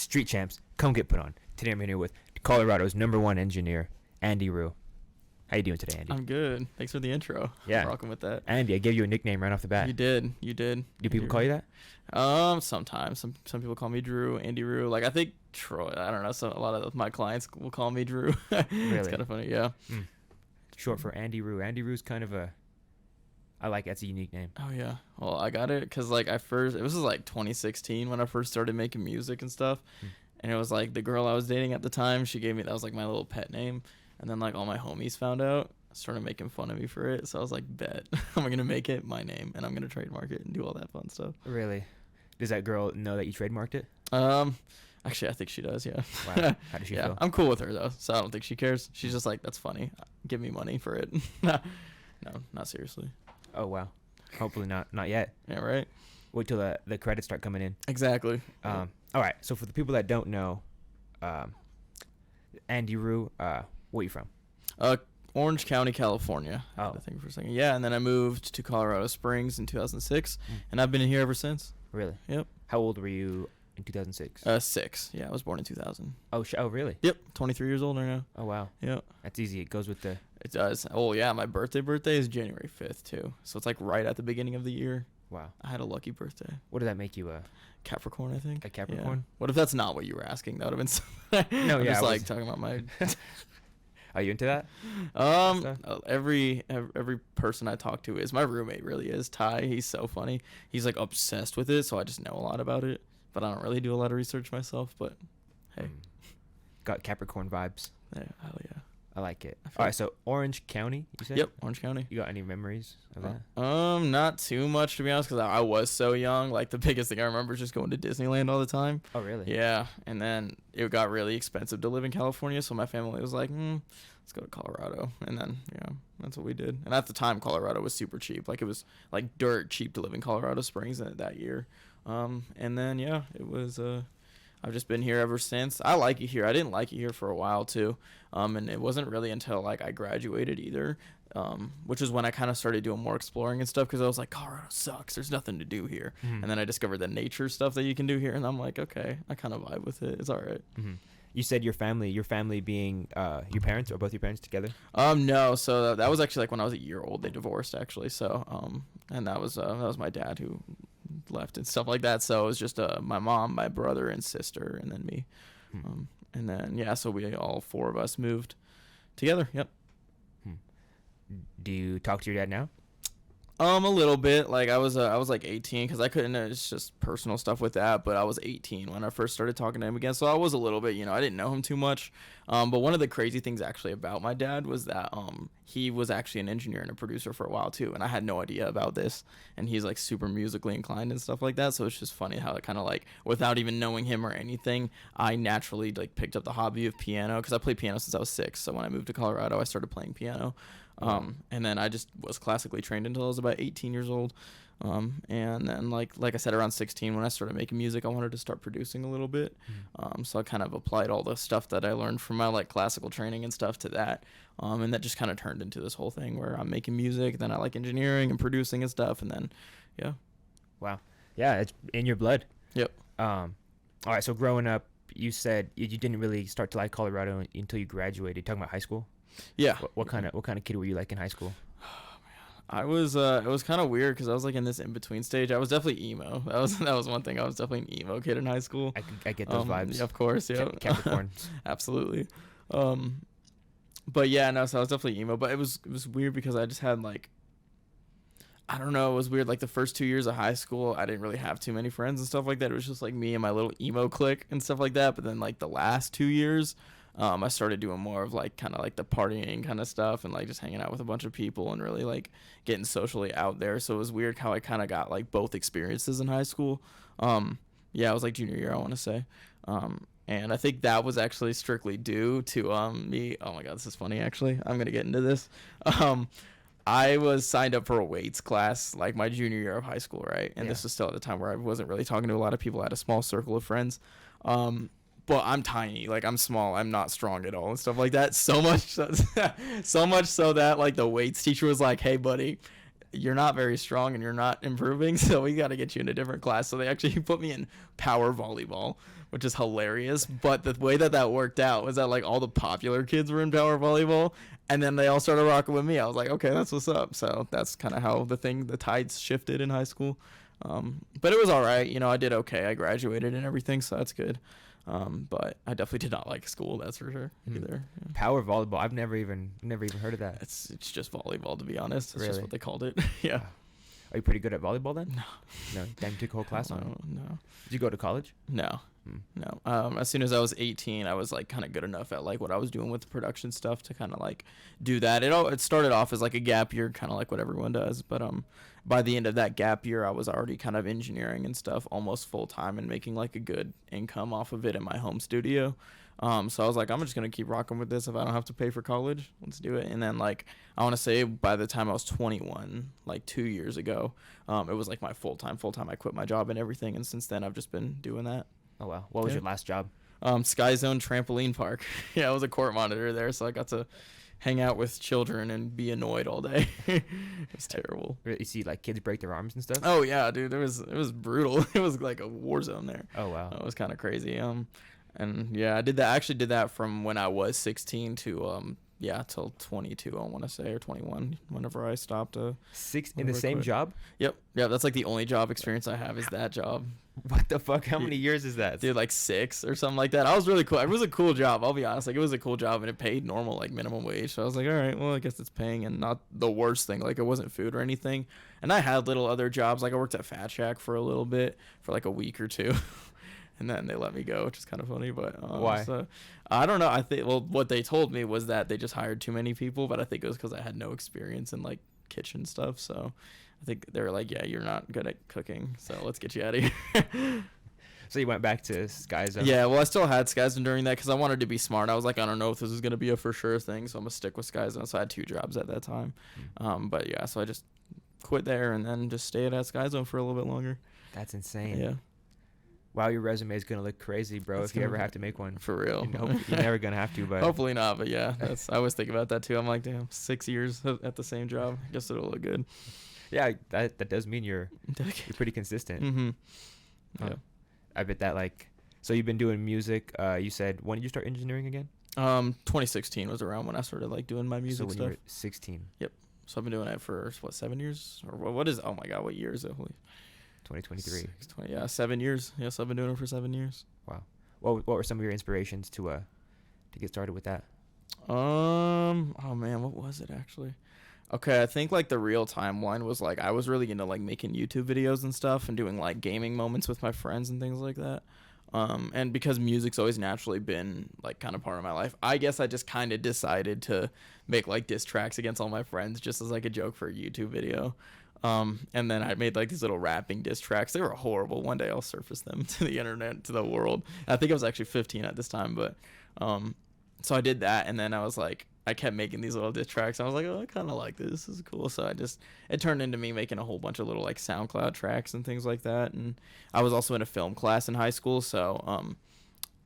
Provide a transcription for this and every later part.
Street Champs, come get put on. Today I'm here with Colorado's #1 engineer, Andiroo. How you doing today, Andy? I'm good. Thanks for the intro. Yeah. I'm rocking with that. Andy, I gave you a nickname right off the bat. You did. Do people call you that? Sometimes. Some people call me Drew, Andiroo. Like I think Troy. I don't know. A lot of my clients will call me Drew. Really? It's kind of funny. Yeah. Short for Andiroo. Andiroo's kind of I like that's a unique name. Oh yeah. Well, I got it because like it was like 2016 when I first started making music and stuff, and it was like the girl I was dating at the time. She gave me that was like my little pet name, and then like all my homies found out, started making fun of me for it. So I was like, bet I'm gonna make it my name and I'm gonna trademark it and do all that fun stuff. Really? Does that girl know that you trademarked it? Actually, I think she does. Yeah. Wow. How does she feel? I'm cool with her though, so I don't think she cares. She's just like, that's funny. Give me money for it. No, not seriously. Oh wow. Hopefully not yet. Yeah, right. Wait till the credits start coming in. Exactly. All right. So for the people that don't know, Andiroo, where are you from? Orange County, California. I Oh. had to think for a second. Yeah, and then I moved to Colorado Springs in 2006, and I've been here ever since. Really? Yep. How old were you in 2006? 6. Yeah, I was born in 2000. Oh, really? Yep. 23 years old right now. Oh, wow. Yep. That's easy. It goes with the... It does. Oh, yeah, my birthday is January 5th, too. So it's like right at the beginning of the year. Wow. I had a lucky birthday. What did that make you? Capricorn, I think. A Capricorn? Yeah. What if that's not what you were asking? That would have been... No, I'm yeah. just like talking about my... Are you into that? Every person I talk to is. My roommate really is. Ty, he's so funny. He's like obsessed with it, so I just know a lot about it. But I don't really do a lot of research myself, but hey. Got Capricorn vibes. Yeah, hell yeah. I like it. All right, so Orange County, you said? Yep, Orange County. You got any memories of that? Not too much, to be honest, because I was so young. Like, the biggest thing I remember is just going to Disneyland all the time. Oh, really? Yeah, and then it got really expensive to live in California, so my family was like, let's go to Colorado. And then, yeah, that's what we did. And at the time, Colorado was super cheap. Like, it was, like, dirt cheap to live in Colorado Springs that year. And then, yeah, it was... I've just been here ever since. I like it here. I didn't like it here for a while too, and it wasn't really until like I graduated either, which is when I kind of started doing more exploring and stuff because I was like, Colorado sucks. There's nothing to do here, and then I discovered the nature stuff that you can do here, and I'm like, okay, I kind of vibe with it. It's all right. You said your family being your parents or both your parents together? No. So that was actually like when I was a year old. They divorced actually. So and that was my dad who left and stuff like that. So it was just my mom, my brother and sister, and then me. And then yeah, so we all 4 of us moved together. Yep. Do you talk to your dad now? A little bit. Like I was like 18 because I couldn't. It's just personal stuff with that. But I was 18 when I first started talking to him again. So I was a little bit. I didn't know him too much. But one of the crazy things actually about my dad was that he was actually an engineer and a producer for a while too, and I had no idea about this. And he's like super musically inclined and stuff like that. So it's just funny how it kind of like without even knowing him or anything, I naturally like picked up the hobby of piano because I played piano since I was 6. So when I moved to Colorado, I started playing piano. And then I just was classically trained until I was about 18 years old. And then like I said, around 16, when I started making music, I wanted to start producing a little bit. So I kind of applied all the stuff that I learned from my like classical training and stuff to that. And that just kind of turned into this whole thing where I'm making music, then I like engineering and producing and stuff. And then, yeah. Wow. Yeah. It's in your blood. Yep. All right. So growing up, you said you didn't really start to like Colorado until you graduated. Talking about high school? Yeah. What kind of kid were you like in high school? I was it was kind of weird because I was like in this in between stage. I was definitely emo. That was one thing. I was definitely an emo kid in high school. I get those vibes. Yeah, of course. Yeah. Capricorn. Absolutely. But yeah, no. So I was definitely emo. But it was weird because I just had like, I don't know. It was weird. Like the first 2 years of high school, I didn't really have too many friends and stuff like that. It was just like me and my little emo clique and stuff like that. But then like the last 2 years. I started doing more of like kind of like the partying kind of stuff and like just hanging out with a bunch of people and really like getting socially out there. So it was weird how I kind of got like both experiences in high school. Yeah, it was like junior year, I want to say. And I think that was actually strictly due to me. Oh my God, this is funny actually. I'm going to get into this. I was signed up for a weights class like my junior year of high school, right? And this was still at the time where I wasn't really talking to a lot of people. I had a small circle of friends. But I'm tiny, like I'm small, I'm not strong at all and stuff like that. So much so that like the weights teacher was like, "Hey, buddy, you're not very strong and you're not improving, so we got to get you in a different class. So they actually put me in power volleyball, which is hilarious. But the way that worked out was that like all the popular kids were in power volleyball, and then they all started rocking with me. I was like, okay, that's what's up. So that's kind of how the tides shifted in high school. But it was all right. You know, I did okay. I graduated and everything, so that's good. But I definitely did not like school. That's for sure. Either. Yeah. Power volleyball. I've never even heard of that. It's just volleyball, to be honest. It's Really? just what they called it. Yeah. Are you pretty good at volleyball then? No. No. Then you took a whole class on it. No. Did you go to college? No. No. As soon as I was 18, I was like kind of good enough at like what I was doing with the production stuff to kind of like do that. It started off as like a gap year, kind of like what everyone does. But by the end of that gap year, I was already kind of engineering and stuff almost full time and making like a good income off of it in my home studio. So I was like, I'm just gonna keep rocking with this. If I don't have to pay for college, let's do it. And then like I want to say by the time I was 21, like 2 years ago, it was like my full time. I quit my job and everything, and since then I've just been doing that. Oh wow. What was your last job? Sky Zone Trampoline Park. Yeah, I was a court monitor there, so I got to hang out with children and be annoyed all day. It was terrible. You see like kids break their arms and stuff? Oh yeah, dude, it was brutal. It was like a war zone there. Oh wow. It was kind of crazy. And yeah, I did that. I actually did that from when I was 16 to till 22, I want to say, or 21, whenever I stopped. In the same job? Yep. Yeah, that's like the only job experience I have is that job. What the fuck? How many years is that? Dude, like 6 or something like that. I was really cool. It was a cool job, I'll be honest. Like, it was a cool job, and it paid normal, like, minimum wage. So I was like, all right, well, I guess it's paying and not the worst thing. Like, it wasn't food or anything. And I had little other jobs. Like, I worked at Fat Shack for a little bit, for like a week or two. And then they let me go, which is kind of funny. But why? So, I don't know. I think, well, what they told me was that they just hired too many people, but I think it was because I had no experience in like kitchen stuff. So I think they were like, yeah, you're not good at cooking, so let's get you out of here. So you went back to Sky Zone? Yeah, well, I still had Sky Zone during that because I wanted to be smart. I was like, I don't know if this is going to be a for sure thing, so I'm going to stick with Sky Zone. So I had 2 jobs at that time. But yeah, so I just quit there and then just stayed at Sky Zone for a little bit longer. That's insane. Yeah. Wow, your resume is gonna look crazy, bro. If you ever have to make one. For real. You're never gonna have to, but hopefully not. But yeah, I always think about that too. I'm like, damn, 6 years at the same job. I guess it'll look good. Yeah, that does mean you're pretty consistent. Mm-hmm. Yeah. I bet that like. So you've been doing music. You said, when did you start engineering again? 2016 was around when I started like doing my music stuff. So when you were 16. Yep. So I've been doing it for 7 years or what is? Oh my god, what year is it? Holy. 2023. 7 years. Yes, I've been doing it for 7 years. Wow. What were some of your inspirations to get started with that? Oh man, what was it actually? Okay, I think like the real timeline was like I was really into like making YouTube videos and stuff and doing like gaming moments with my friends and things like that. And because music's always naturally been like kind of part of my life, I guess I just kind of decided to make like diss tracks against all my friends just as like a joke for a YouTube video. And then I made like these little rapping diss tracks. They were horrible. One day I'll surface them to the internet, to the world. I think I was actually 15 at this time, but so I did that, and then I was like, I kept making these little diss tracks. I was like, oh, I kind of like this. This is cool. So it turned into me making a whole bunch of little like SoundCloud tracks and things like that. And I was also in a film class in high school, so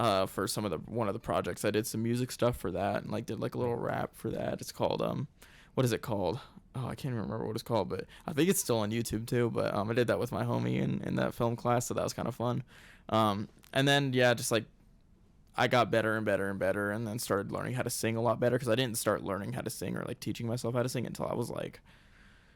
for one of the projects, I did some music stuff for that, and like did like a little rap for that. It's called what is it called? Oh, I can't even remember what it's called, but I think it's still on YouTube too. But I did that with my homie in that film class, so that was kind of fun. And then yeah, just like I got better and better and better, and then started learning how to sing a lot better because I didn't start learning how to sing or like teaching myself how to sing until I was like,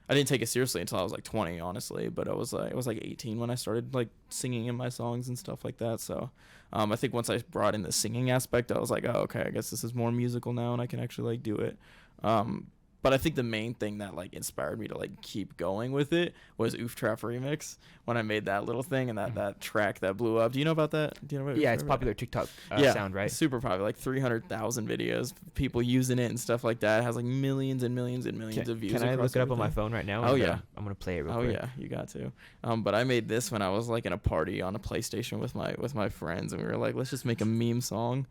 I didn't take it seriously until I was like 20, honestly. But I was like 18 when I started like singing in my songs and stuff like that. So I think once I brought in the singing aspect, I was like, oh, okay, I guess this is more musical now, and I can actually like do it. But I think the main thing that like inspired me to like keep going with it was Oof Trap Remix when I made that little thing and that track that blew up. Do you know about that? Do you know about Yeah, it's popular TikTok sound, right? Super popular, like 300,000 videos, people using it and stuff like that. It has like millions and millions and millions of views. Can I look it up on my phone right now? Oh yeah, I'm gonna play it real quick. Oh yeah, you got to. But I made this when I was like in a party on a PlayStation with my friends, and we were like, let's just make a meme song.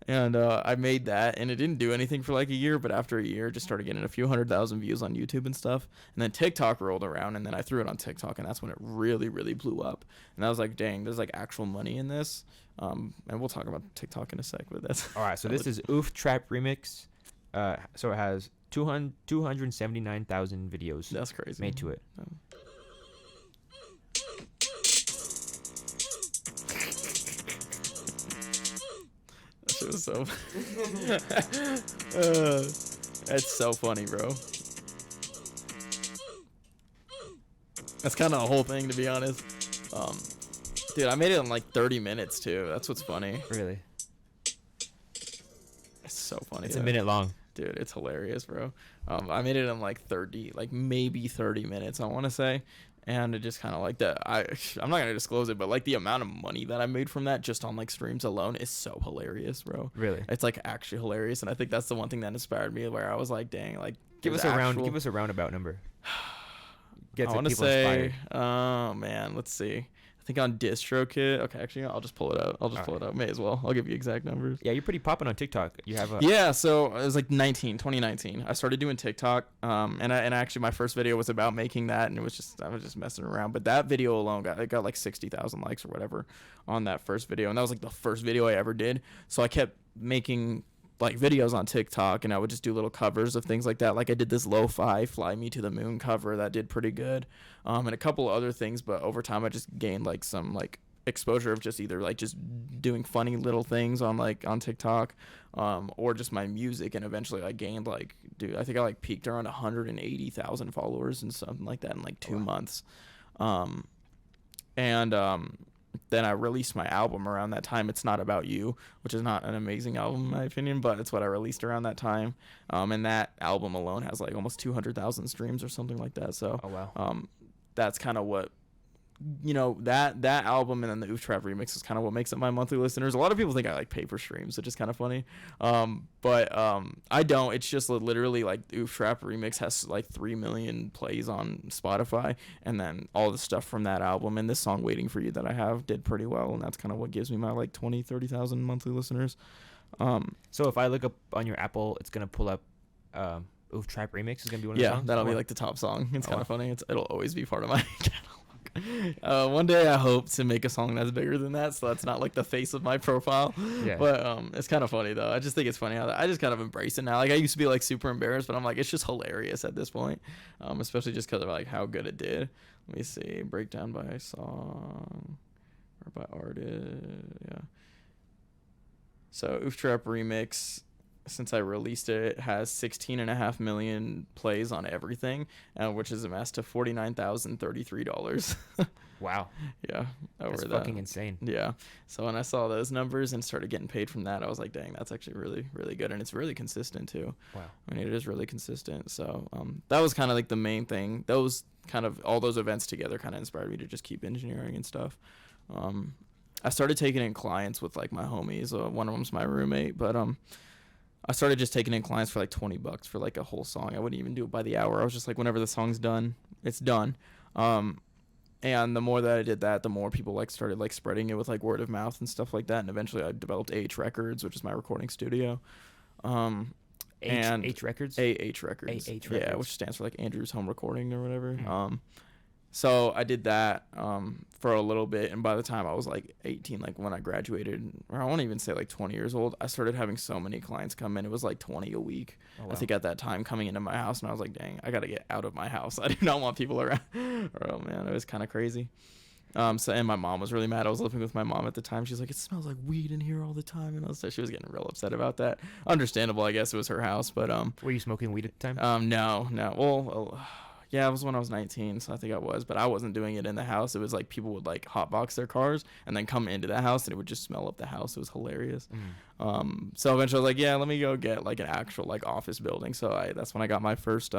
And I made that, and it didn't do anything for like a year, but after a year, it just started getting a few 100,000 views on YouTube and stuff. And then TikTok rolled around, and then I threw it on TikTok, and that's when it really, really blew up. And I was like, dang, there's like actual money in this. And we'll talk about TikTok in a sec, but that's... All right, so this is Oof Trap Remix. So it has 279,000 videos That's crazy. made to it. That shit was so. That's so funny, bro. That's kind of a whole thing, to be honest. Dude, I made it in like 30 minutes too. That's what's funny. Really? It's so funny. It's a minute long. Dude, it's hilarious, bro. I made it in like 30, like maybe 30 minutes, I want to say. And it just kind of like that. I'm not going to disclose it, but like the amount of money that I made from that just on like streams alone is so hilarious, bro. Really? It's like actually hilarious. And I think that's the one thing that inspired me, where I was like, dang, like Give us a roundabout number. I want to say, oh man, let's see. I think on DistroKid. Okay, actually, I'll just pull it out. Pull it out. May as well. I'll give you exact numbers. Yeah, you're pretty popping on TikTok. You have a Yeah, so it was like 2019. I started doing TikTok. And actually my first video was about making that, and I was just messing around. But that video alone got like 60,000 likes or whatever on that first video, and that was like the first video I ever did. So I kept making like videos on TikTok, and I would just do little covers of things like that. Like I did this lo-fi Fly Me to the Moon cover that did pretty good, and a couple of other things. But over time, I just gained like some like exposure of just either like just doing funny little things on TikTok, or just my music. And eventually, I gained like, dude, I think I like peaked around 180,000 followers and something like that in like 2 months. Then I released my album around that time. It's Not About You, which is not an amazing album in my opinion, but it's what I released around that time. And that album alone has like almost 200,000 streams or something like that. So, oh wow. That's kind of what, you know, that album, and then the Oof Trap remix is kind of what makes up my monthly listeners. A lot of people think I like pay for streams, which is kind of funny. But I don't. It's just literally like Oof Trap remix has like 3 million plays on Spotify, and then all the stuff from that album and this song Waiting for You that I have did pretty well, and that's kind of what gives me my like 30,000 monthly listeners. So if I look up on your Apple, it's gonna pull up Oof Trap remix is gonna be one of the songs? Yeah, that'll be like the top song. It's kind of funny. It'll always be part of my catalog. One day I hope to make a song that's bigger than that, so that's not like the face of my profile. Yeah. But it's kind of funny though. I just think it's funny how I just kind of embrace it now. Like I used to be like super embarrassed, but I'm like, it's just hilarious at this point, especially just because of like how good it did. Let me see, breakdown by song or by artist. Yeah. So Oof Trap remix, since I released it has 16.5 million plays on everything, which is amassed to $49,033. Wow. Yeah, that's that. Fucking insane. Yeah. So when I saw those numbers and started getting paid from that, I was like, dang, that's actually really, really good, and it's really consistent too. Wow. I mean, it is really consistent. So that was kind of like the main thing. Those kind of all those events together kind of inspired me to just keep engineering and stuff. I started taking in clients with like my homies. One of them's my roommate, but I started just taking in clients for like $20 for like a whole song. I wouldn't even do it by the hour. I was just like, whenever the song's done, it's done. And the more that I did that, the more people like started like spreading it with like word of mouth and stuff like that. And eventually I developed AH Records, which is my recording studio. H Records? AH Records. AH Records. Yeah, which stands for like Andrew's Home Recording or whatever. So I did that for a little bit, and by the time I was like 18, like when I graduated, or I won't even say like 20 years old, I started having so many clients come in. It was like 20 a week. Oh, wow. I think at that time coming into my house, and I was like, dang, I got to get out of my house. I do not want people around. Oh man, it was kind of crazy. And my mom was really mad. I was living with my mom at the time. She's like, it smells like weed in here all the time. And she was getting real upset about that. Understandable, I guess. It was her house, but were you smoking weed at the time? No. Well, yeah, it was when I was 19, so I think I was, but I wasn't doing it in the house. It was like people would like hotbox their cars and then come into the house, and it would just smell up the house. It was hilarious. So eventually I was like, yeah, let me go get like an actual like office building. So that's when I got my first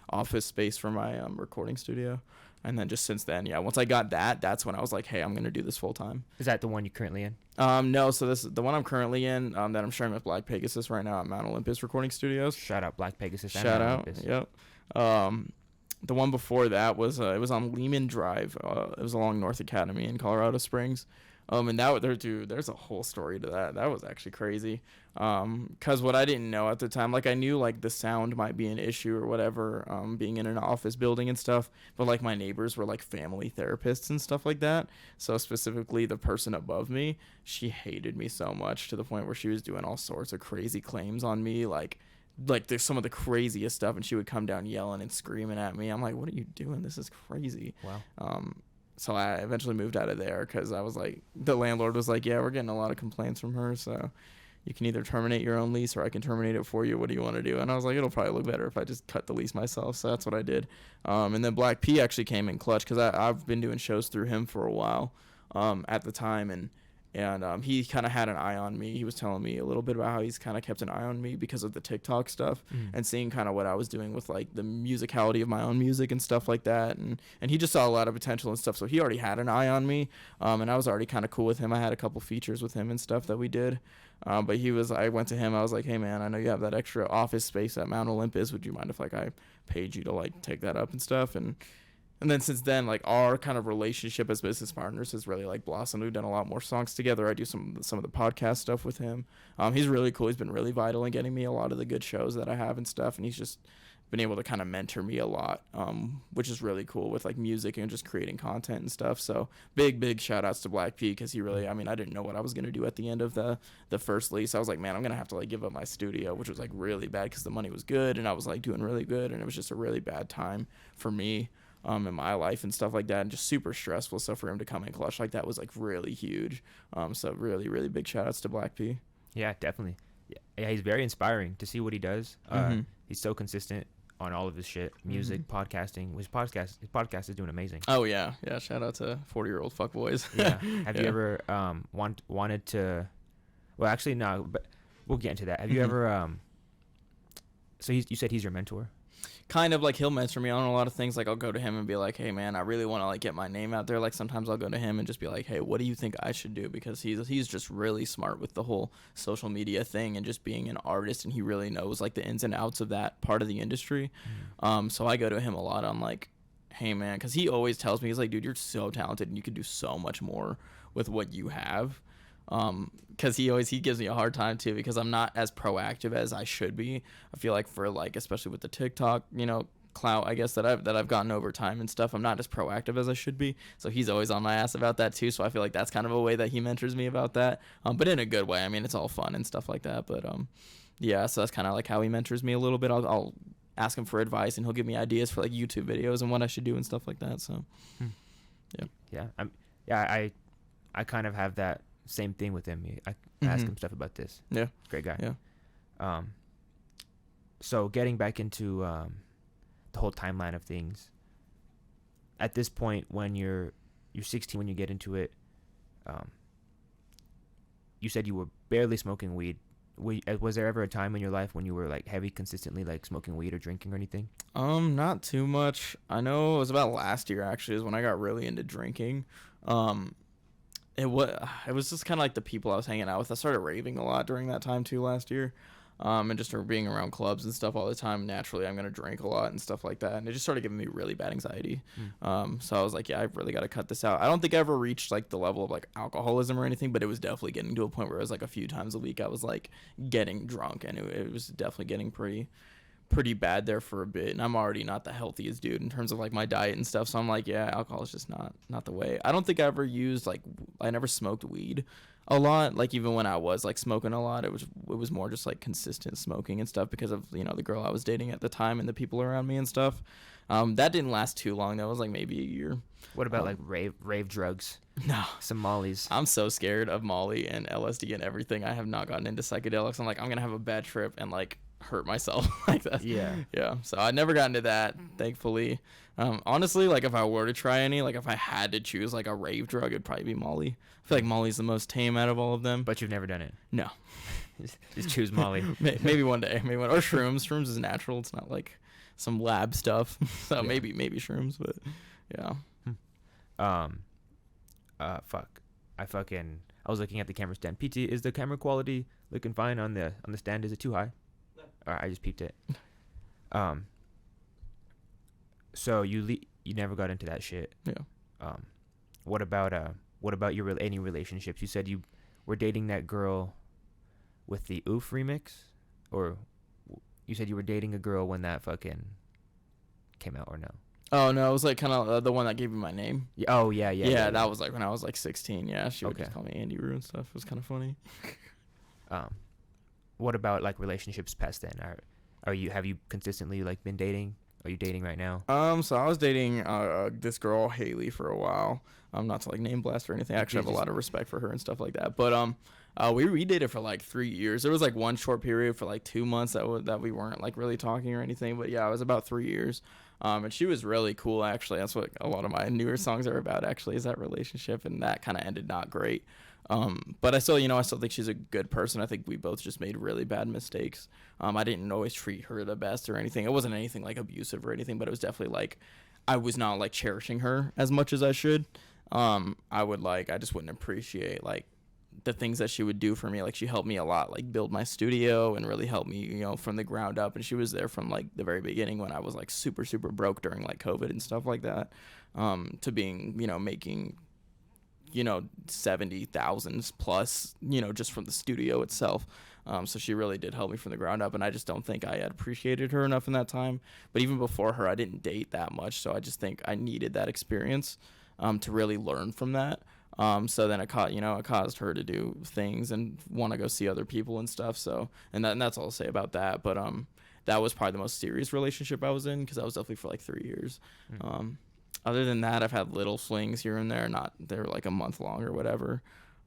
office space for my recording studio. And then just since then, yeah, once I got that's when I was like, hey, I'm going to do this full time. Is that the one you're currently in? No, so this is the one I'm currently in, that I'm sharing with Black Pegasus right now at Mount Olympus Recording Studios. Shout out Black Pegasus. Shout out. Olympus. Yep. The one before that was it was on Lehman Drive. It was along North Academy in Colorado Springs. And there's a whole story to that. That was actually crazy. Cause what I didn't know at the time, like I knew like the sound might be an issue or whatever, being in an office building and stuff, but like my neighbors were like family therapists and stuff like that. So specifically the person above me, she hated me so much to the point where she was doing all sorts of crazy claims on me, like like there's some of the craziest stuff, and she would come down yelling and screaming at me. I'm like, what are you doing? This is crazy. Wow. So I eventually moved out of there because I was like, the landlord was like, yeah, we're getting a lot of complaints from her, so you can either terminate your own lease or I can terminate it for you. What do you want to do? And I was like, it'll probably look better if I just cut the lease myself. So that's what I did. And then Black P actually came in clutch because I've been doing shows through him for a while at the time. And he kind of had an eye on me. He was telling me a little bit about how he's kind of kept an eye on me because of the TikTok stuff and seeing kind of what I was doing with like the musicality of my own music and stuff like that. And he just saw a lot of potential and stuff. So he already had an eye on me. And I was already kind of cool with him. I had a couple features with him and stuff that we did. But I went to him. I was like, hey man, I know you have that extra office space at Mount Olympus. Would you mind if like I paid you to like take that up and stuff? And then since then, like our kind of relationship as business partners has really like blossomed. We've done a lot more songs together. I do some of the podcast stuff with him. He's really cool. He's been really vital in getting me a lot of the good shows that I have and stuff. And he's just been able to kind of mentor me a lot, which is really cool with like music and just creating content and stuff. So big shout outs to Black P because he really, I mean, I didn't know what I was going to do at the end of the first lease. I was like, man, I'm going to have to like give up my studio, which was like really bad because the money was good and I was like doing really good. And it was just a really bad time for me. In my life and stuff like that, and just super stressful. So for him to come in clutch like that was like really huge. So really big shout outs to Black P. Yeah, definitely. Yeah, he's very inspiring to see what he does. He's so consistent on all of his shit, music, podcasting. His podcast is doing amazing. Oh yeah. Shout out to 40-year-old fuckboys. Yeah. Have you ever wanted to? Well, actually no, but we'll get into that. Have you ever? So you said he's your mentor. Kind of like he'll mentor me on a lot of things. Like I'll go to him and be like, hey man, I really want to like get my name out there. Like sometimes I'll go to him and just be like, hey, what do you think I should do? Because he's just really smart with the whole social media thing and just being an artist, and he really knows like the ins and outs of that part of the industry. So I go to him a lot on like, hey man, because he always tells me, he's like, dude, you're so talented and you could do so much more with what you have. Because he gives me a hard time too because I'm not as proactive as I should be. I feel like for like especially with the TikTok, clout, I guess that I've gotten over time and stuff, I'm not as proactive as I should be. So he's always on my ass about that too. So I feel like that's kind of a way that he mentors me about that. But in a good way. I mean, it's all fun and stuff like that. But yeah, so that's kind of like how he mentors me a little bit. I'll ask him for advice and he'll give me ideas for like YouTube videos and what I should do and stuff like that. So I kind of have that same thing with him. I ask him stuff about this. Yeah. Great guy. Yeah. So getting back into the whole timeline of things. At this point, when you're 16, when you get into it, you said you were barely smoking weed. Was there ever a time in your life when you were like heavy, consistently like smoking weed or drinking or anything? Not too much. I know it was about last year actually is when I got really into drinking. It was just kind of like the people I was hanging out with. I started raving a lot during that time too last year. And just being around clubs and stuff all the time, naturally I'm going to drink a lot and stuff like that. And it just started giving me really bad anxiety. So I was like, yeah, I've really got to cut this out. I don't think I ever reached like the level of like alcoholism or anything, but it was definitely getting to a point where it was like a few times a week I was like getting drunk, and it was definitely getting pretty bad there for a bit. And I'm already not the healthiest dude in terms of like my diet and stuff. So I'm like, yeah, alcohol is just not the way. I don't think I ever used I never smoked weed a lot. Like even when I was like smoking a lot, it was more just like consistent smoking and stuff because of, the girl I was dating at the time and the people around me and stuff. That didn't last too long. That was like maybe a year. What about like rave drugs? No. Some mollies. I'm so scared of Molly and LSD and everything. I have not gotten into psychedelics. I'm like, I'm going to have a bad trip and like hurt myself like that. Yeah. So I never got into that, thankfully. Honestly, like if I were to try any, like if I had to choose like a rave drug, it'd probably be Molly. I feel like Molly's the most tame out of all of them. But you've never done it? No. Just choose Molly. Maybe one day. Or shrooms. Shrooms is natural. It's not like some lab stuff. So yeah. maybe shrooms, but yeah. Fuck. I was looking at the camera stand. PT, is the camera quality looking fine on the stand? Is it too high? No. Alright, I just peeped it. So you never got into that shit. Yeah. What about any relationships? You said you were dating that girl with the Oof remix, or you said you were dating a girl when that fucking came out, or no? Oh no, it was like kind of the one that gave me my name. Oh yeah. Yeah, that was like when I was like 16. Yeah, she would just call me Andiroo and stuff. It was kind of funny. What about like relationships past then? Have you consistently like been dating? Are you dating right now? So I was dating this girl Haley for a while. Not to like name blast or anything. I actually have a lot of respect for her and stuff like that. But we dated for like 3 years. There was like one short period for like 2 months that we weren't like really talking or anything. But yeah, it was about 3 years. And she was really cool actually. That's what a lot of my newer songs are about actually, is that relationship, and that kind of ended not great. But I still think she's a good person. I think we both just made really bad mistakes. I didn't always treat her the best or anything. It wasn't anything like abusive or anything, but it was definitely like I was not like cherishing her as much as I should. I just wouldn't appreciate like the things that she would do for me. Like she helped me a lot, like build my studio and really help me, from the ground up. And she was there from like the very beginning when I was like super, super broke during like COVID and stuff like that, to being, making 70,000 plus, just from the studio itself. So she really did help me from the ground up, and I just don't think I had appreciated her enough in that time. But even before her, I didn't date that much, so I just think I needed that experience to really learn from that. So then it caused her to do things and want to go see other people and stuff. So and that's all I'll say about that. But that was probably the most serious relationship I was in, because I was definitely for like 3 years. Other than that, I've had little flings here and there. They're like a month long or whatever.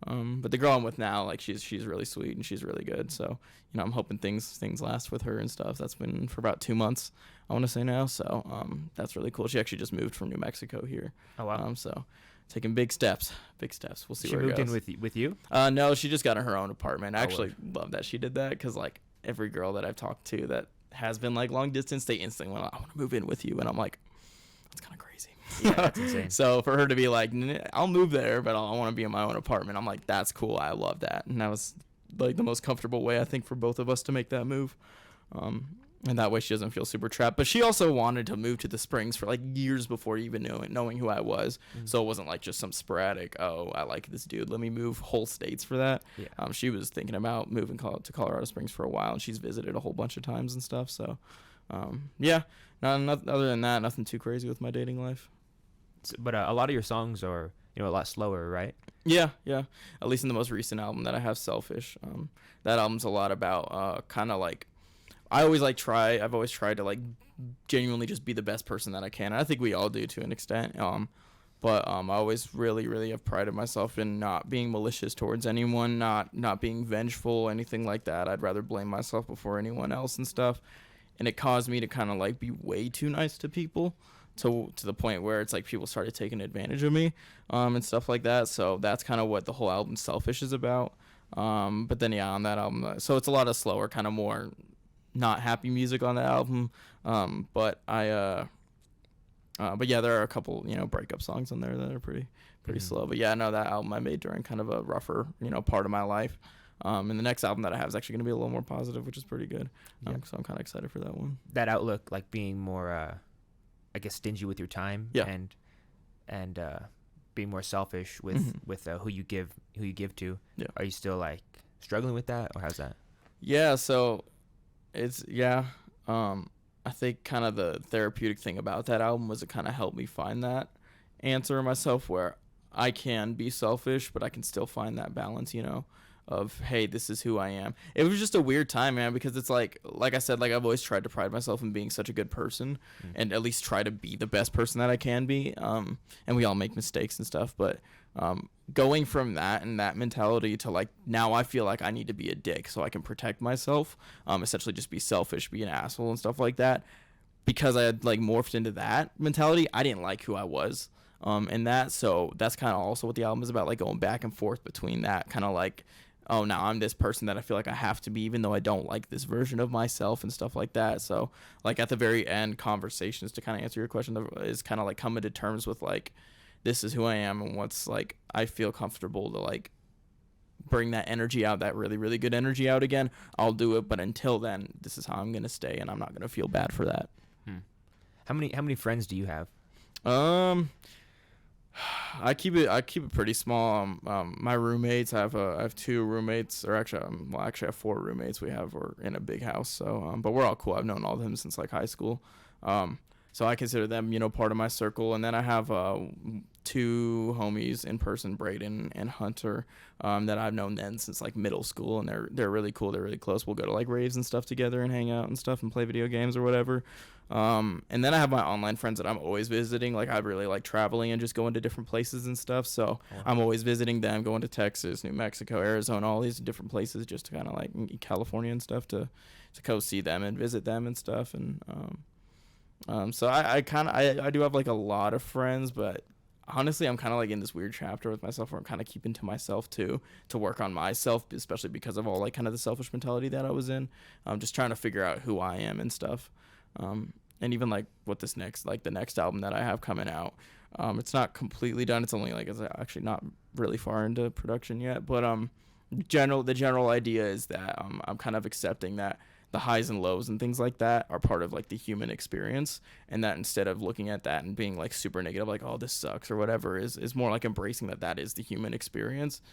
But the girl I'm with now, like she's really sweet and she's really good. So I'm hoping things last with her and stuff. That's been for about 2 months, I want to say now. So that's really cool. She actually just moved from New Mexico here. Oh wow. So taking big steps. We'll see she where it goes. She moved in with you? No, she just got her own apartment. I actually love that she did that, because like every girl that I've talked to that has been like long distance, they instantly went, I want to move in with you, and I'm like, that's kind of crazy. Yeah, that's insane. So for her to be like, I'll move there, but I want to be in my own apartment, I'm like, that's cool. I love that. And that was like the most comfortable way, I think, for both of us to make that move. And that way she doesn't feel super trapped. But she also wanted to move to the Springs for like years before even knowing who I was. So it wasn't like just some sporadic, oh, I like this dude, let me move whole states for that. Yeah. She was thinking about moving to Colorado Springs for a while, and she's visited a whole bunch of times and stuff. So yeah, other than that, nothing too crazy with my dating life. But a lot of your songs are a lot slower, right? Yeah. At least in the most recent album that I have, Selfish. That album's a lot about kind of like, I've always tried to like genuinely just be the best person that I can. And I think we all do to an extent. But I always really, really have prided myself in not being malicious towards anyone, not being vengeful, anything like that. I'd rather blame myself before anyone else and stuff. And it caused me to kind of like be way too nice to people, to the point where it's like people started taking advantage of me and stuff like that. So that's kind of what the whole album Selfish is about. But then yeah, on that album, so it's a lot of slower, kind of more not happy music on the album. But yeah, there are a couple breakup songs on there that are pretty slow. But yeah, no, that album I made during kind of a rougher part of my life. And the next album that I have is actually going to be a little more positive, which is pretty good. So I'm kind of excited for that one. That outlook, like being more I guess stingy with your time. Yeah. And being more selfish with who you give to. Yeah. Are you still like struggling with that, or how's that? Yeah, so it's I think kind of the therapeutic thing about that album was it kind of helped me find that answer in myself, where I can be selfish, but I can still find that balance, of, hey, this is who I am. It was just a weird time, man, because it's like I said, like I've always tried to pride myself in being such a good person and at least try to be the best person that I can be. And we all make mistakes and stuff, but going from that and that mentality to like, now I feel like I need to be a dick so I can protect myself, essentially just be selfish, be an asshole and stuff like that. Because I had like morphed into that mentality, I didn't like who I was. And that, so that's kind of also what the album is about, like going back and forth between that kind of like, oh, now I'm this person that I feel like I have to be, even though I don't like this version of myself and stuff like that. So like at the very end, conversations, to kind of answer your question, is kind of like coming to terms with like, this is who I am and what's like, I feel comfortable to like bring that energy out, that really, really good energy out again. I'll do it. But until then, this is how I'm going to stay, and I'm not going to feel bad for that. How many friends do you have? I keep it pretty small. My roommates, I have 2 roommates, or actually, I have 4 roommates. We're in a big house, so but we're all cool. I've known all of them since like high school. So I consider them, part of my circle. And then I have two homies in person, Braden and Hunter, that I've known then since like middle school, and they're really cool. They're really close. We'll go to like raves and stuff together and hang out and stuff and play video games or whatever. And then I have my online friends that I'm always visiting. Like I really like traveling and just going to different places and stuff. So I'm always visiting them, going to Texas, New Mexico, Arizona, all these different places, just to kind of like California and stuff to go see them and visit them and stuff. And so I do have like a lot of friends, but honestly, I'm kind of like in this weird chapter with myself where I'm kind of keeping to myself too, to work on myself, especially because of all like kind of the selfish mentality that I was in. I'm just trying to figure out who I am and stuff. And even like what the next album that I have coming out, it's not completely done. It's only like, it's actually not really far into production yet, but the general idea is that I'm kind of accepting that the highs and lows and things like that are part of like the human experience, and that instead of looking at that and being like super negative, like, oh, this sucks or whatever, is more like embracing that is the human experience.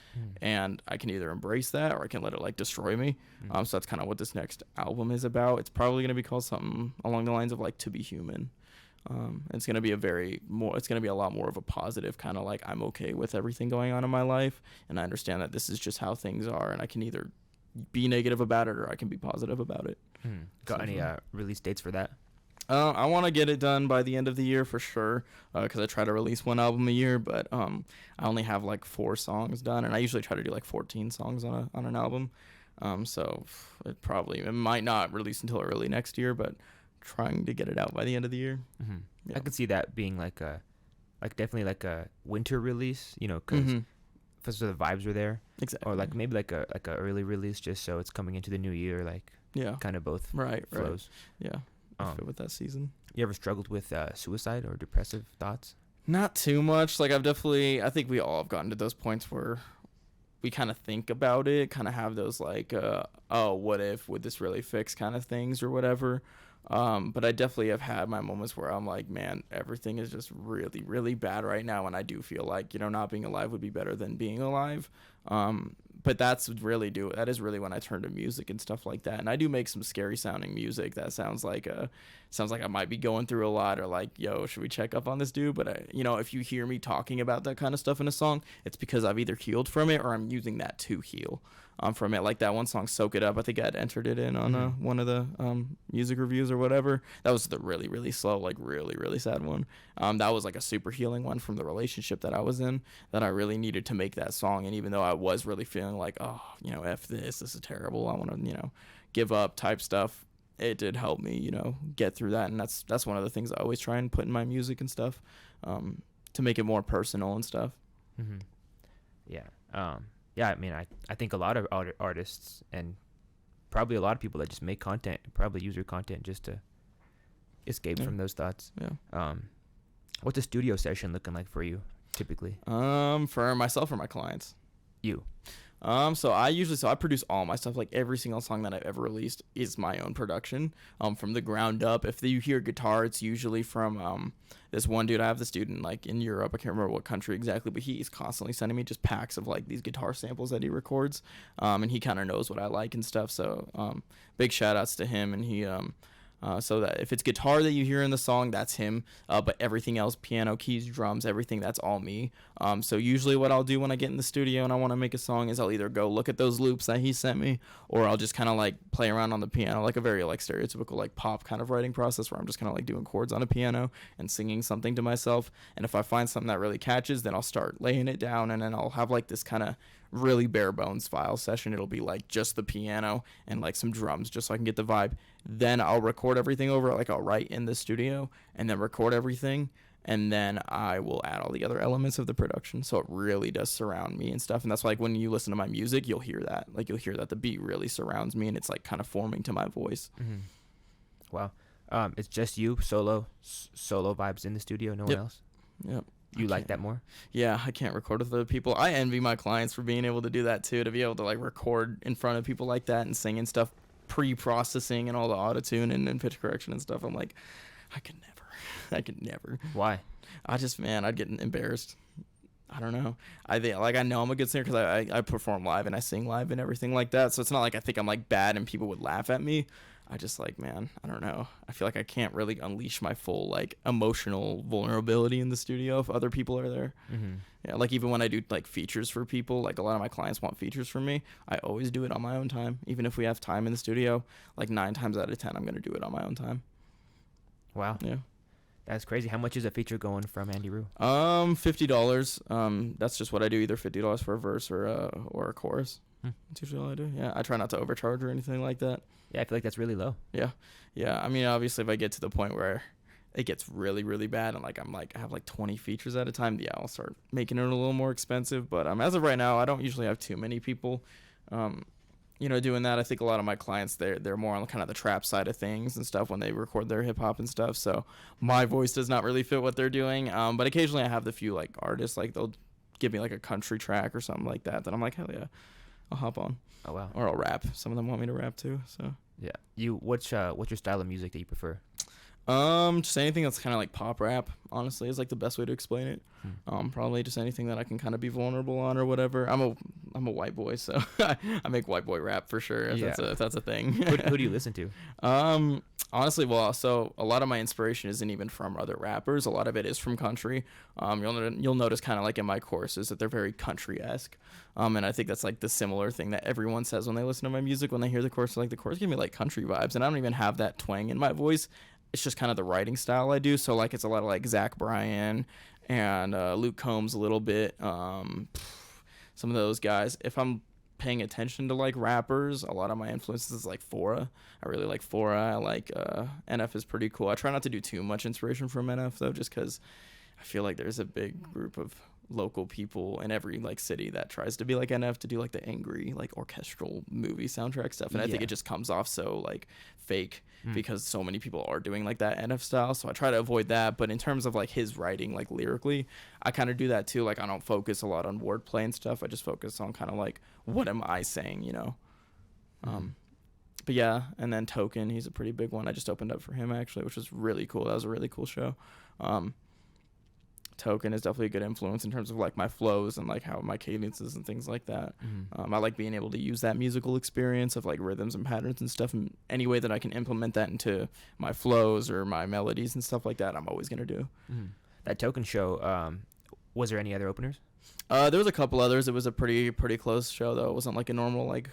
And I can either embrace that or I can let it like destroy me. So that's kind of what this next album is about. It's probably going to be called something along the lines of like To Be Human. It's going to be it's going to be a lot more of a positive kind of like, I'm okay with everything going on in my life, and I understand that this is just how things are, and I can either be negative about it or I can be positive about it. Got any release dates for that? I want to get it done by the end of the year for sure, because I try to release one album a year, but I only have like 4 songs done, and I usually try to do like 14 songs on an album. So it might not release until early next year, but trying to get it out by the end of the year. Yeah. I could see that being like definitely like a winter release, because so the vibes are there. Exactly. Or like maybe like a early release, just so it's coming into the new year, like kind of both flows. Yeah. I fit with that season. You ever struggled with suicide or depressive thoughts? Not too much. Like I think we all have gotten to those points where we kind of think about it, kind of have those like, oh, would this really fix kind of things or whatever. But I definitely have had my moments where I'm like, man, everything is just really, really bad right now. And I do feel like, not being alive would be better than being alive. But that is really when I turn to music and stuff like that. And I do make some scary sounding music that sounds like I might be going through a lot, or like, yo, should we check up on this dude? But if you hear me talking about that kind of stuff in a song, it's because I've either healed from it or I'm using that to heal from it. Like that one song, Soak It Up, I think I had entered it in on one of the music reviews or whatever. That was the really, really slow, like really, really sad one. That was like a super healing one from the relationship that I was in, that I really needed to make that song. And even though I was really feeling like, oh, F this is terrible, I want to, give up type stuff, it did help me, get through that. And that's one of the things I always try and put in my music and stuff, to make it more personal and stuff. Yeah. I mean, I think a lot of artists, and probably a lot of people that just make content, probably use your content just to escape from those thoughts. Yeah. What's a studio session looking like for you typically? For myself or my clients? You. So I produce all my stuff. Like every single song that I've ever released is my own production, from the ground up. If you hear guitar, it's usually from this one dude. I have this dude in Europe. I can't remember what country exactly, but he's constantly sending me just packs of like these guitar samples that he records, and he kind of knows what I like and stuff. So big shout outs to him. And he so that if it's guitar that you hear in the song, that's him, but everything else, piano, keys, drums, everything, that's all me. So usually what I'll do when I get in the studio and I want to make a song is I'll either go look at those loops that he sent me, or I'll just kind of like play around on the piano, like a very like stereotypical like pop kind of writing process, where I'm just kind of like doing chords on a piano and singing something to myself. And if I find something that really catches, then I'll start laying it down, and then I'll have like this kind of really bare bones file session. It'll be like just the piano and like some drums, just so I can get the vibe. Then I'll record everything over, like I'll write in the studio and then record everything, and then I will add all the other elements of the production, so it really does surround me and stuff. And that's why, like, when you listen to my music, you'll hear that the beat really surrounds me, and it's like kind of forming to my voice. Wow. It's just you, solo vibes in the studio, no one else? Yep. You like that more? Yeah, I can't record with other people. I envy my clients for being able to do that too, to be able to like record in front of people like that and sing and stuff, pre-processing and all the auto-tune and pitch correction and stuff. I'm like, I could never. Why? I'd get embarrassed. I don't know. I know I'm a good singer because I perform live and I sing live and everything like that. So it's not like I think I'm like bad and people would laugh at me. I just like, man, I don't know. I feel like I can't really unleash my full like emotional vulnerability in the studio if other people are there. Mm-hmm. Yeah, like even when I do like features for people, like a lot of my clients want features from me. I always do it on my own time. Even if we have time in the studio, like 9 times out of 10, I'm going to do it on my own time. Wow. Yeah. That's crazy. How much is a feature going from Andiroo? $50. That's just what I do. Either $50 for a verse or a chorus. That's usually all I do. Yeah. I try not to overcharge or anything like that. Yeah, I feel like that's really low. Yeah. I mean, obviously, if I get to the point where it gets really, really bad and like I have like 20 features at a time, yeah, I'll start making it a little more expensive. But as of right now, I don't usually have too many people, doing that. I think a lot of my clients, they're more on kind of the trap side of things and stuff when they record their hip hop and stuff. So my voice does not really fit what they're doing. But occasionally I have the few like artists, like they'll give me like a country track or something like that I'm like, hell yeah, I'll hop on. Oh wow. Or I'll rap. Some of them want me to rap too. So yeah. What's your style of music that you prefer? Just anything that's kind of like pop rap, honestly, is like the best way to explain it. Probably just anything that I can kind of be vulnerable on or whatever. I'm a white boy, so I make white boy rap for sure. If that's a thing. Who do you listen to? Honestly, well, so a lot of my inspiration isn't even from other rappers. A lot of it is from country. You'll notice kind of like in my courses that they're very country-esque. And I think that's like the similar thing that everyone says when they listen to my music. When they hear the chorus, like the chorus give me like country vibes, and I don't even have that twang in my voice. It's just kind of the writing style I do. So like it's a lot of like Zach Bryan and Luke Combs a little bit. Some of those guys. If I'm paying attention to like rappers, a lot of my influences is like Fora. I really like Fora. I like NF is pretty cool. I try not to do too much inspiration from NF though, just because I feel like there's a big group of local people in every like city that tries to be like NF to do like the angry like orchestral movie soundtrack stuff, and I think it just comes off so like fake because so many people are doing like that NF style, so I try to avoid that. But in terms of like his writing like lyrically, I kind of do that too. Like I don't focus a lot on wordplay and stuff. I just focus on kind of like what am I saying, but yeah. And then Token, he's a pretty big one. I just opened up for him actually, which was really cool. That was a really cool show. Token is definitely a good influence in terms of like my flows and like how my cadences and things like that. I like being able to use that musical experience of like rhythms and patterns and stuff, and any way that I can implement that into my flows or my melodies and stuff like that, I'm always gonna do. That Token show, was there any other openers? There was a couple others. It was a pretty close show though. It wasn't like a normal like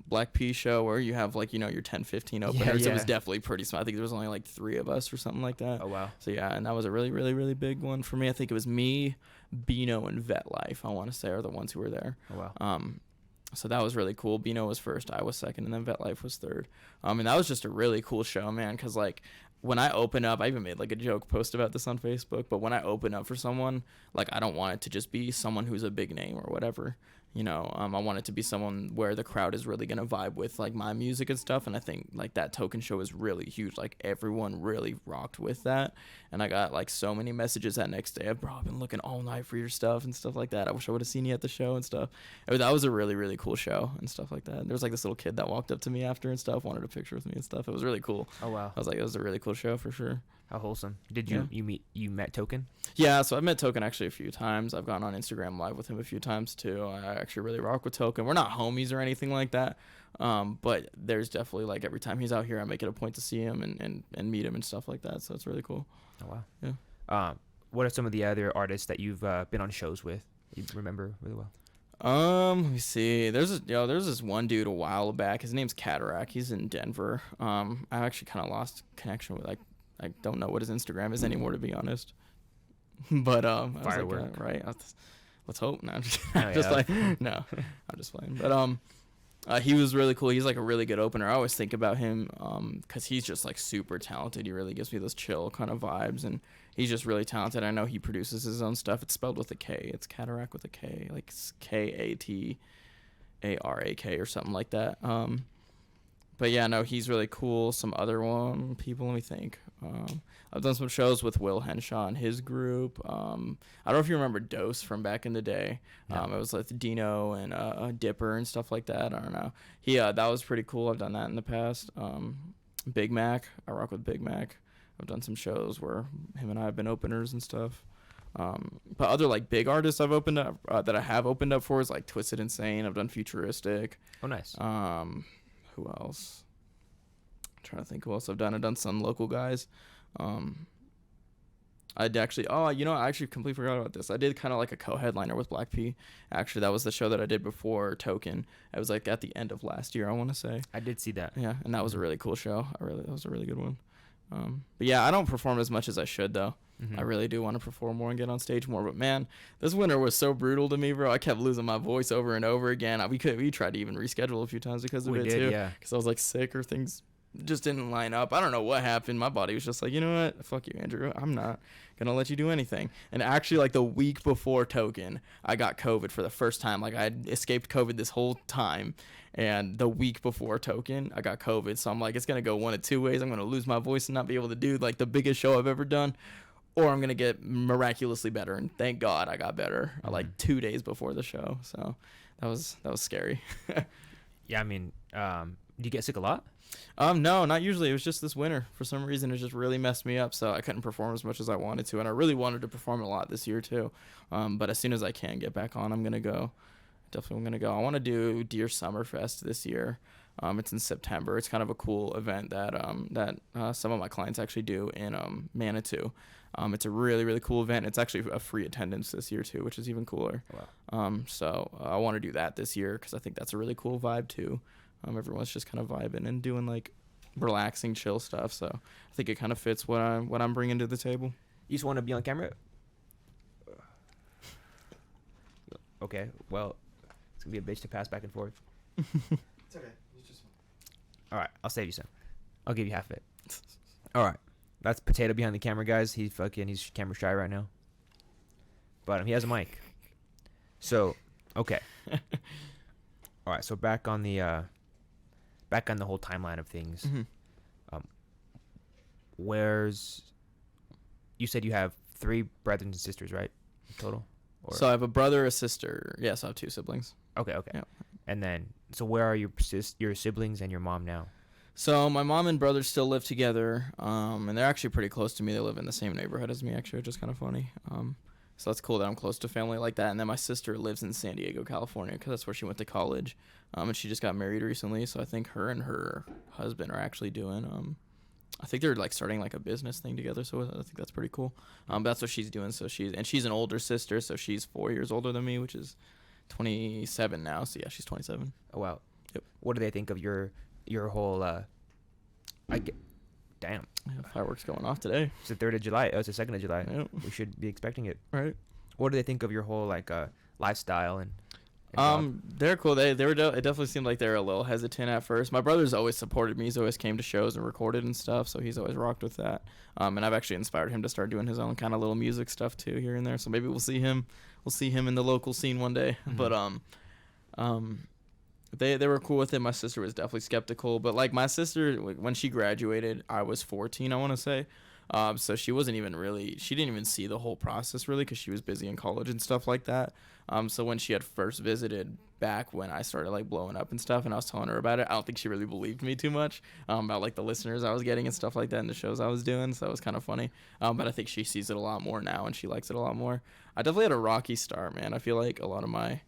Black P show where you have like your 10-15 openers. It was definitely pretty small. I think there was only like 3 of us or something like that. Oh wow. So yeah, and that was a really really really big one for me. I think it was me, Bino, and Vet Life, I want to say, are the ones who were there. Oh wow. So that was really cool. Bino was first, I was second, and then Vet Life was third. And that was just a really cool show, man, because like when I open up, I even made like a joke post about this on Facebook, but when I open up for someone, like I don't want it to just be someone who's a big name or whatever. I want it to be someone where the crowd is really gonna vibe with like my music and stuff, and I think like that Token show is really huge. Like everyone really rocked with that, and I got like so many messages that next day. Bro, I've been looking all night for your stuff and stuff like that. I wish I would have seen you at the show and stuff. That was a really really cool show and stuff like that. There was like this little kid that walked up to me after and stuff, wanted a picture with me and stuff. It was really cool. Oh wow. I was like, it was a really cool show for sure. How wholesome. Did you met Token? Yeah, so I've met Token actually a few times. I've gone on Instagram Live with him a few times too. I actually really rock with Token. We're not homies or anything like that, but there's definitely like every time he's out here, I make it a point to see him and meet him and stuff like that. So it's really cool. Oh wow. Yeah. What are some of the other artists that you've been on shows with? You remember really well? Let me see. There's this one dude a while back. His name's Cataract. He's in Denver. I actually kind of lost connection with I don't know what his Instagram is anymore, to be honest. But I was like, right? Let's hope. No, I'm just playing. But he was really cool. He's like a really good opener. I always think about him because he's just like super talented. He really gives me those chill kind of vibes, and he's just really talented. I know he produces his own stuff. It's spelled with a K. It's Cataract with a K, like Katarak or something like that. But yeah, no, he's really cool. Some other people, let me think. I've done some shows with Will Henshaw and his group. I don't know if you remember Dose from back in the day. It was with Dino and Dipper and stuff like that. I don't know. That was pretty cool. I've done that in the past. Big Mac. I rock with Big Mac. I've done some shows where him and I have been openers and stuff. But other like big artists I've opened up that I have opened up for is like Twisted Insane. I've done Futuristic. Oh, nice. Who else? trying to think who else I've done. I've done some local guys. I'd actually, I actually completely forgot about this. I did kind of like a co-headliner with Black P. Actually, that was the show that I did before Token. It was like at the end of last year, I want to say. I did see that. Yeah, and that was a really cool show. That was a really good one. But yeah, I don't perform as much as I should though. I really do want to perform more and get on stage more. But man, this winter was so brutal to me, bro. I kept losing my voice over and over again. We tried to even reschedule a few times because of it too. Yeah. Because I was like sick or things just didn't line up. I don't know what happened. My body was just like, you know what? Fuck you, Andrew. I'm not gonna let you do anything. And actually, like the week before Token, I got COVID for the first time. Like I had escaped COVID this whole time. And the week before Token, I got COVID. So I'm like, it's going to go one of two ways. I'm going to lose my voice and not be able to do like the biggest show I've ever done. Or I'm going to get miraculously better. And thank God I got better like 2 days before the show. So that was scary. Yeah, I mean, do you get sick a lot? No, not usually. It was just this winter. For some reason, it just really messed me up. So I couldn't perform as much as I wanted to. And I really wanted to perform a lot this year too. But as soon as I can get back on, I'm going to go. Definitely gonna go. I want to do Deer Summerfest this year. It's in September. It's kind of a cool event that some of my clients actually do in Manitou. It's a really, really cool event. It's actually a free attendance this year too, which is even cooler. Wow. So I want to do that this year because I think that's a really cool vibe too. Everyone's just kind of vibing and doing like relaxing, chill stuff. So I think it kind of fits what I'm bringing to the table. You just want to be on camera? Okay. Well. It's gonna be a bitch to pass back and forth. It's okay. All right, I'll save you some. I'll give you half of it. All right, that's Potato behind the camera, guys. He's camera shy right now, but he has a mic. So, okay. All right, so back on the whole timeline of things. You said you have 3 brothers and sisters, right? Total. So I have a brother, a sister. Yes, I have 2 siblings. Okay. Yeah. And then, so where are your siblings and your mom now? So my mom and brother still live together, and they're actually pretty close to me. They live in the same neighborhood as me, actually, which is kind of funny. So that's cool that I'm close to family like that. And then my sister lives in San Diego, California, because that's where she went to college, and she just got married recently. So I think her and her husband are actually doing I think they're like starting like a business thing together, so I think that's pretty cool. That's what she's doing. So she's an older sister, so she's 4 years older than me, which is 27 now. So yeah, she's 27. Oh wow. Yep. What do they think of your whole? Damn. Yeah, fireworks going off today. It's the 3rd of July. Oh, it's the 2nd of July. Yep. We should be expecting it. Right. What do they think of your whole lifestyle and they're cool. They were it definitely seemed like they were a little hesitant at first. My brother's always supported me. He's always came to shows and recorded and stuff, so he's always rocked with that. And I've actually inspired him to start doing his own kind of little music stuff too here and there. So maybe we'll see him in the local scene one day. But they were cool with it. My sister was definitely skeptical, but like my sister, when she graduated, I was 14, I want to say. So she didn't even see the whole process really because she was busy in college and stuff like that. So when she had first visited back when I started like blowing up and stuff and I was telling her about it, I don't think she really believed me too much about like the listeners I was getting and stuff like that and the shows I was doing. So it was kind of funny. But I think she sees it a lot more now and she likes it a lot more. I definitely had a rocky start, man. I feel like my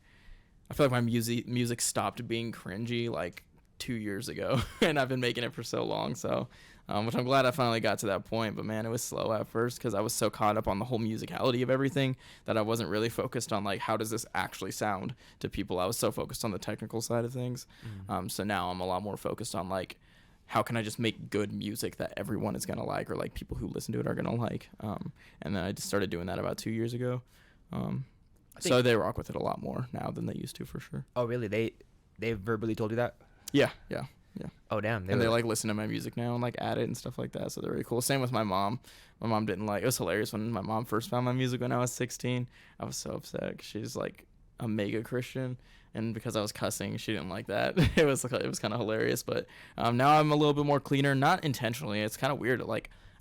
music stopped being cringy like 2 years ago and I've been making it for so long. So which I'm glad I finally got to that point. But man, it was slow at first because I was so caught up on the whole musicality of everything that I wasn't really focused on like how does this actually sound to people. I was so focused on the technical side of things. So now I'm a lot more focused on like how can I just make good music that everyone is gonna like or like people who listen to it are gonna like. And then I just started doing that about 2 years ago. So they rock with it a lot more now than they used to for sure. Oh really? They verbally told you that? Yeah. Oh damn! They like listen to my music now and like add it and stuff like that. So they're really cool. Same with my mom. My mom didn't like. It was hilarious when my mom first found my music when I was 16. I was so upset. She's like a mega Christian, and because I was cussing, she didn't like that. It was kind of hilarious. But now I'm a little bit more cleaner, not intentionally. It's kind of weird.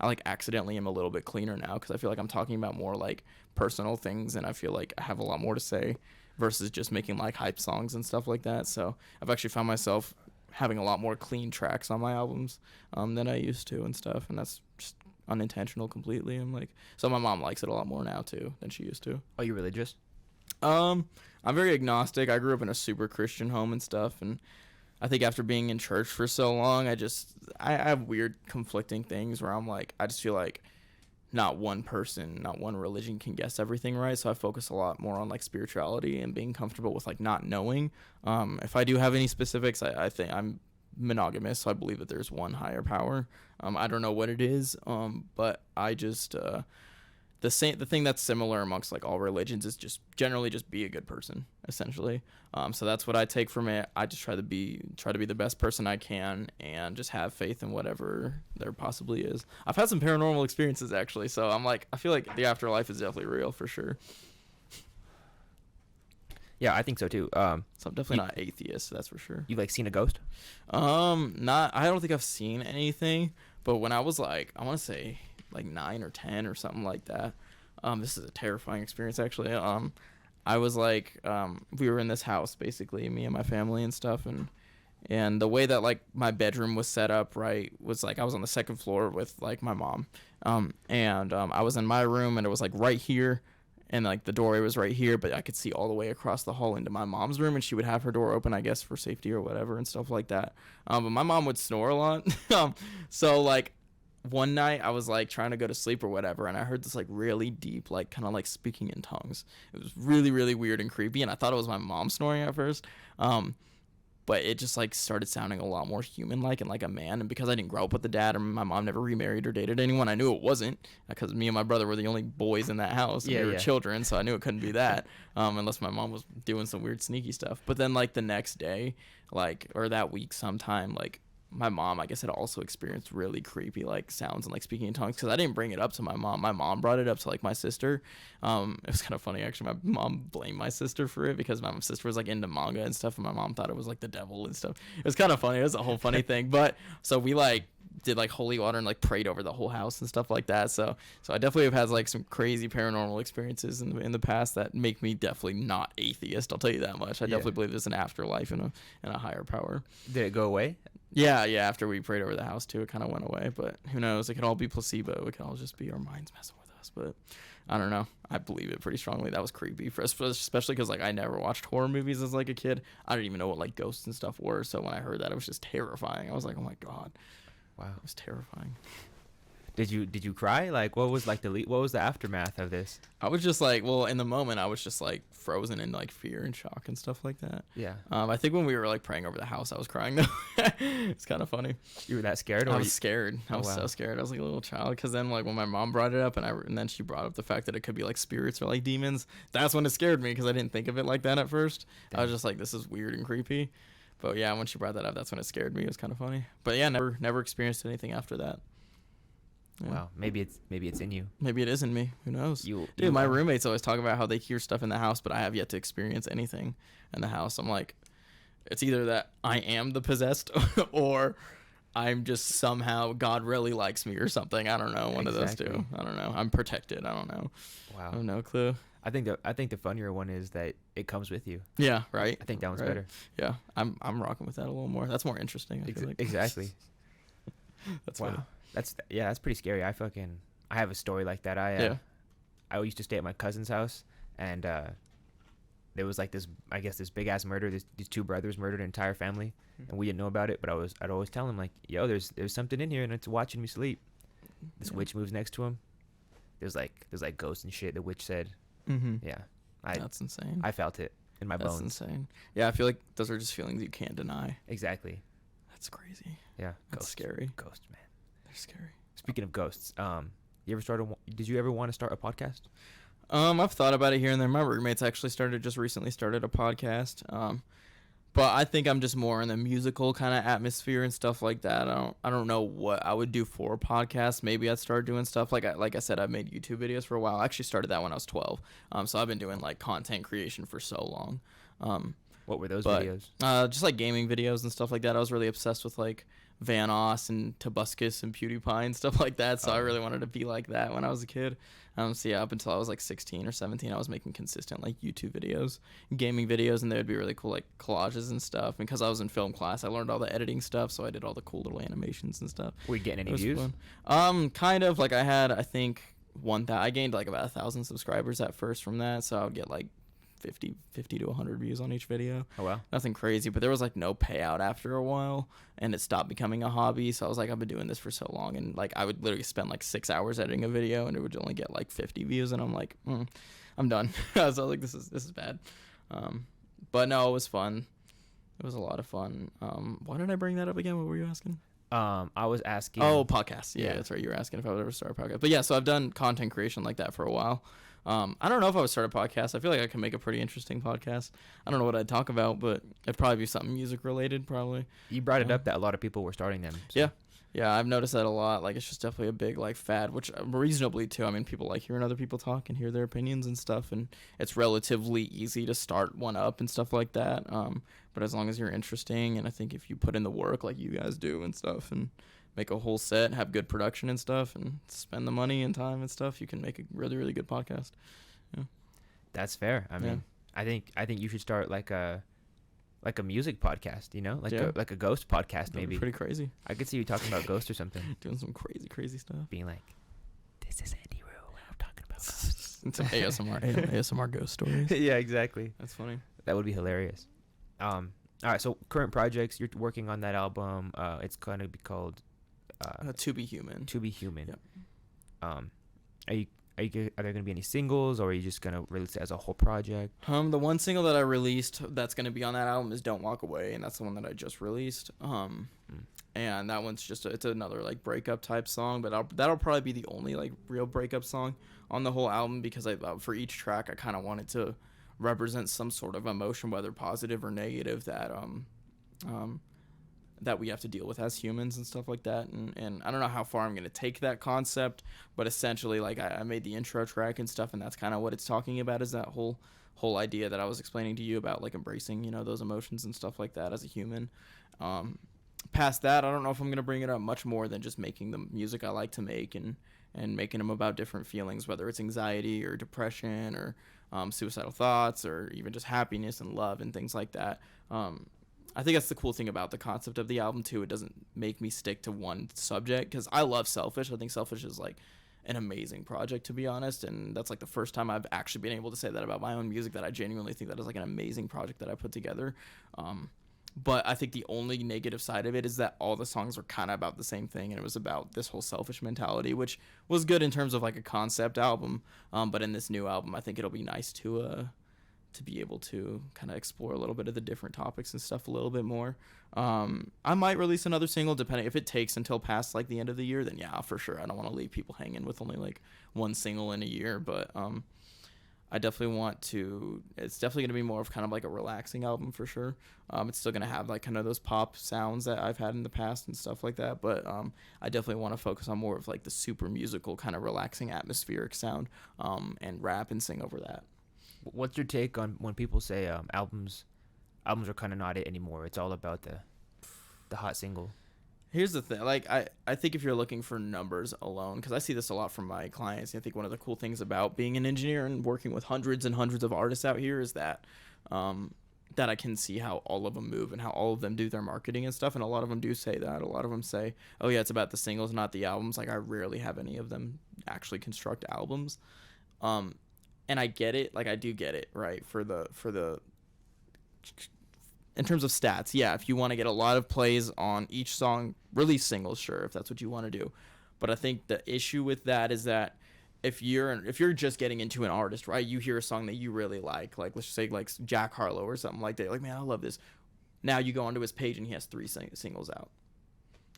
I accidentally am a little bit cleaner now because I feel like I'm talking about more like personal things, and I feel like I have a lot more to say versus just making like hype songs and stuff like that. So I've actually found myself having a lot more clean tracks on my albums than I used to and stuff, and that's just unintentional completely. So my mom likes it a lot more now too than she used to. Are you religious? I'm very agnostic. I grew up in a super Christian home and stuff, and I think after being in church for so long, I have weird conflicting things where I'm like, I just feel like not one person, not one religion can guess everything right. So I focus a lot more on like spirituality and being comfortable with like not knowing. If I do have any specifics, I think I'm monogamous, so I believe that there's one higher power. I don't know what it is, but I just the thing that's similar amongst like all religions is just generally just be a good person, essentially. So that's what I take from it. I just try to be the best person I can and just have faith in whatever there possibly is. I've had some paranormal experiences actually, so I'm like, I feel like the afterlife is definitely real for sure. Yeah, I think so too. So I'm definitely not atheist, that's for sure. You like seen a ghost? Not. I don't think I've seen anything, but when I was like, I want to say like 9 or 10 or something like that. This is a terrifying experience actually. I was like, we were in this house basically, me and my family and stuff, and the way that like my bedroom was set up, right, was like I was on the second floor with like my mom, and I was in my room, and it was like right here, and like the doorway was right here, but I could see all the way across the hall into my mom's room, and she would have her door open, I guess, for safety or whatever and stuff like that. But my mom would snore a lot, so like one night I was like trying to go to sleep or whatever, and I heard this like really deep, like kind of like speaking in tongues. It was really, really weird and creepy, and I thought it was my mom snoring at first. But it just like started sounding a lot more human like and like a man. And because I didn't grow up with a dad, and my mom never remarried or dated anyone, I knew it wasn't, because me and my brother were the only boys in that house, and we were children, so I knew it couldn't be that, unless my mom was doing some weird sneaky stuff. But then like the next day, like, or that week sometime, like my mom, I guess, had also experienced really creepy like sounds and like speaking in tongues, because I didn't bring it up to my mom. My mom brought it up to like my sister. It was kind of funny actually. My mom blamed my sister for it because my sister was like into manga and stuff, and my mom thought it was like the devil and stuff. It was kind of funny. It was a whole funny thing. But so we like did like holy water and like prayed over the whole house and stuff like that. So I definitely have had like some crazy paranormal experiences in the past that make me definitely not atheist. I'll tell you that much. I definitely believe there's an afterlife and a higher power. Did it go away? Yeah. After we prayed over the house too, it kind of went away. But who knows? It could all be placebo. It could all just be our minds messing with us. But I don't know. I believe it pretty strongly. That was creepy, especially because like I never watched horror movies as like a kid. I didn't even know what like ghosts and stuff were. So when I heard that, it was just terrifying. I was like, oh my god, wow, it was terrifying. Did you cry? Like, what was like what was the aftermath of this? I was just like, well, in the moment, I was just like frozen in like fear and shock and stuff like that. Yeah. I think when we were like praying over the house, I was crying though. It's kind of funny. You were that scared? I was scared. I was so scared. I was like a little child. Because then like when my mom brought it up, and then she brought up the fact that it could be like spirits or like demons, that's when it scared me, because I didn't think of it like that at first. Damn. I was just like, this is weird and creepy. But yeah, when she brought that up, that's when it scared me. It was kind of funny. But yeah, never experienced anything after that. Yeah. Wow, maybe it's in you. Maybe it is in me. Who knows? Dude, my roommates always talk about how they hear stuff in the house, but I have yet to experience anything in the house. I'm like, it's either that I am the possessed, or I'm just somehow God really likes me or something. I don't know. One of those two. I don't know. I'm protected. I don't know. Wow. I have no clue. I think the funnier one is that it comes with you. Yeah. Right. I think that one's better. Yeah. I'm rocking with that a little more. That's more interesting. I feel like. Exactly. That's wow. Funny. That's pretty scary. I have a story like that. I used to stay at my cousin's house, and there was like this big ass murder. These two brothers murdered an entire family, and we didn't know about it. But I'd always tell him like, yo, there's something in here, and it's watching me sleep. This witch moves next to him. There's like ghosts and shit. The witch said, yeah, that's insane. I felt it in my bones. That's insane. Yeah, I feel like those are just feelings you can't deny. Exactly. That's crazy. Yeah, that's scary. Ghosts, man. Scary. Speaking of ghosts, did you ever want to start a podcast? I've thought about it here and there. My roommates actually recently started a podcast. But I think I'm just more in the musical kind of atmosphere and stuff like that. I don't know what I would do for a podcast. Maybe I'd start doing stuff like I said, I've made YouTube videos for a while. I actually started that when I was 12. So I've been doing like content creation for so long. What were those videos? Just like gaming videos and stuff like that. I was really obsessed with like Vanoss and Tobuscus and PewDiePie and stuff like that. So I really wanted to be like that when I was a kid. So yeah, up until I was like 16 or 17, I was making consistent like YouTube videos, gaming videos, and they would be really cool like collages and stuff. And because I was in film class, I learned all the editing stuff, so I did all the cool little animations and stuff. Were you getting any views? Fun. Kind of. Like I think I gained like about 1,000 subscribers at first from that, so I would get like 50 to 100 views on each video. Oh wow. Nothing crazy, but there was like no payout after a while, and it stopped becoming a hobby. So I was like, I've been doing this for so long, and like I would literally spend like 6 hours editing a video, and it would only get like 50 views, and I'm like, I'm done. So I was like, this is bad. But no, it was fun. It was a lot of fun. Why did I bring that up again? What were you asking? I was asking. Oh, podcasts. Yeah, that's right. You were asking if I would ever start a podcast. But yeah, so I've done content creation like that for a while. I don't know if I would start a podcast. I feel like I can make a pretty interesting podcast. I don't know what I'd talk about, but it'd probably be something music related, probably. You brought it up that a lot of people were starting them. So. Yeah, I've noticed that a lot. Like, it's just definitely a big, like, fad, which reasonably, too. I mean, people like hearing other people talk and hear their opinions and stuff, and it's relatively easy to start one up and stuff like that. But as long as you're interesting, and I think if you put in the work like you guys do and stuff, and make a whole set, have good production and stuff, and spend the money and time and stuff, you can make a really, really good podcast. Yeah. That's fair. I mean, I think you should start like a music podcast, you know, like a ghost podcast. That'd maybe. Be pretty crazy. I could see you talking about ghosts or something. Doing some crazy stuff. Being like, this is Andiroo, and I'm talking about ghosts. And some ASMR ghost stories. Yeah, exactly. That's funny. That would be hilarious. All right, so current projects, you're working on that album. It's going to be called To Be Human. To Be Human. Yep. Are there going to be any singles, or are you just going to release it as a whole project? The one single that I released that's going to be on that album is Don't Walk Away, and that's the one that I just released. And that one's it's another like breakup type song, but that'll probably be the only like real breakup song on the whole album, because for each track I kind of wanted to represent some sort of emotion, whether positive or negative, that we have to deal with as humans and stuff like that. And I don't know how far I'm going to take that concept, but essentially, like, I made the intro track and stuff, and that's kind of what it's talking about, is that whole idea that I was explaining to you about, like, embracing, you know, those emotions and stuff like that as a human. Past that, I don't know if I'm going to bring it up much more than just making the music I like to make and making them about different feelings, whether it's anxiety or depression or suicidal thoughts or even just happiness and love and things like that. I think that's the cool thing about the concept of the album, too. It doesn't make me stick to one subject, because I love Selfish. I think Selfish is, like, an amazing project, to be honest, and that's, like, the first time I've actually been able to say that about my own music, that I genuinely think that is, like, an amazing project that I put together. But I think the only negative side of it is that all the songs were kind of about the same thing, and it was about this whole selfish mentality, which was good in terms of, like, a concept album, but in this new album, I think it'll be nice to be able to kind of explore a little bit of the different topics and stuff a little bit more. I might release another single, depending if it takes until past like the end of the year, then yeah, for sure. I don't want to leave people hanging with only like one single in a year, but I definitely want to, it's definitely going to be more of kind of like a relaxing album for sure. It's still going to have like kind of those pop sounds that I've had in the past and stuff like that, but I definitely want to focus on more of like the super musical kind of relaxing atmospheric sound, and rap and sing over that. What's your take on when people say albums are kind of not it anymore? It's all about the hot single. Here's the thing. Like, I think if you're looking for numbers alone, because I see this a lot from my clients, I think one of the cool things about being an engineer and working with hundreds and hundreds of artists out here is that that I can see how all of them move and how all of them do their marketing and stuff. And a lot of them do say that. A lot of them say, oh, yeah, it's about the singles, not the albums. Like, I rarely have any of them actually construct albums. And I get it, like I do get it, right? For the in terms of stats, yeah, if you want to get a lot of plays on each song, release singles, sure, if that's what you want to do. But I think the issue with that is that if you're just getting into an artist, right? You hear a song that you really like let's just say like Jack Harlow or something like that. Like, man, I love this. Now you go onto his page and he has 3 singles out.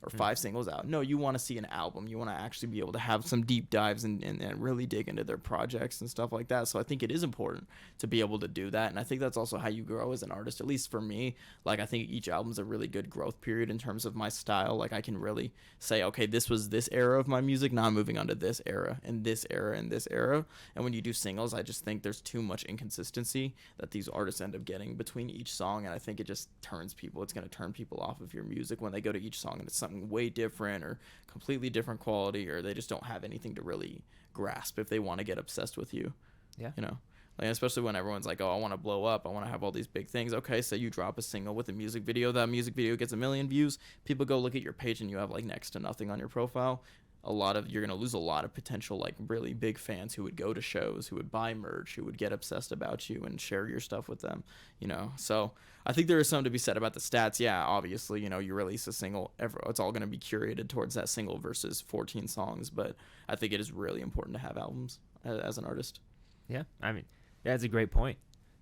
Or 5 singles out. No, you want to see an album. You want to actually be able to have some deep dives and really dig into their projects and stuff like that. So I think it is important to be able to do that. And I think that's also how you grow as an artist, at least for me. Like, I think each album's a really good growth period in terms of my style. Like, I can really say, okay, this was this era of my music. Now I'm moving on to this era and this era and this era. And when you do singles, I just think there's too much inconsistency that these artists end up getting between each song. And I think it just turns people. It's going to turn people off of your music when they go to each song and it's something way different or completely different quality, or they just don't have anything to really grasp if they want to get obsessed with you. Yeah. You know, like, especially when everyone's like, oh, I want to blow up, I want to have all these big things. Okay, so you drop a single with a music video, that music video gets 1 million views, people go look at your page and you have like next to nothing on your profile. you're going to lose a lot of potential, like really big fans who would go to shows, who would buy merch, who would get obsessed about you and share your stuff with them, you know? So I think there is something to be said about the stats. Yeah, obviously, you know, you release a single, it's all going to be curated towards that single versus 14 songs. But I think it is really important to have albums as an artist. Yeah, I mean, that's a great point.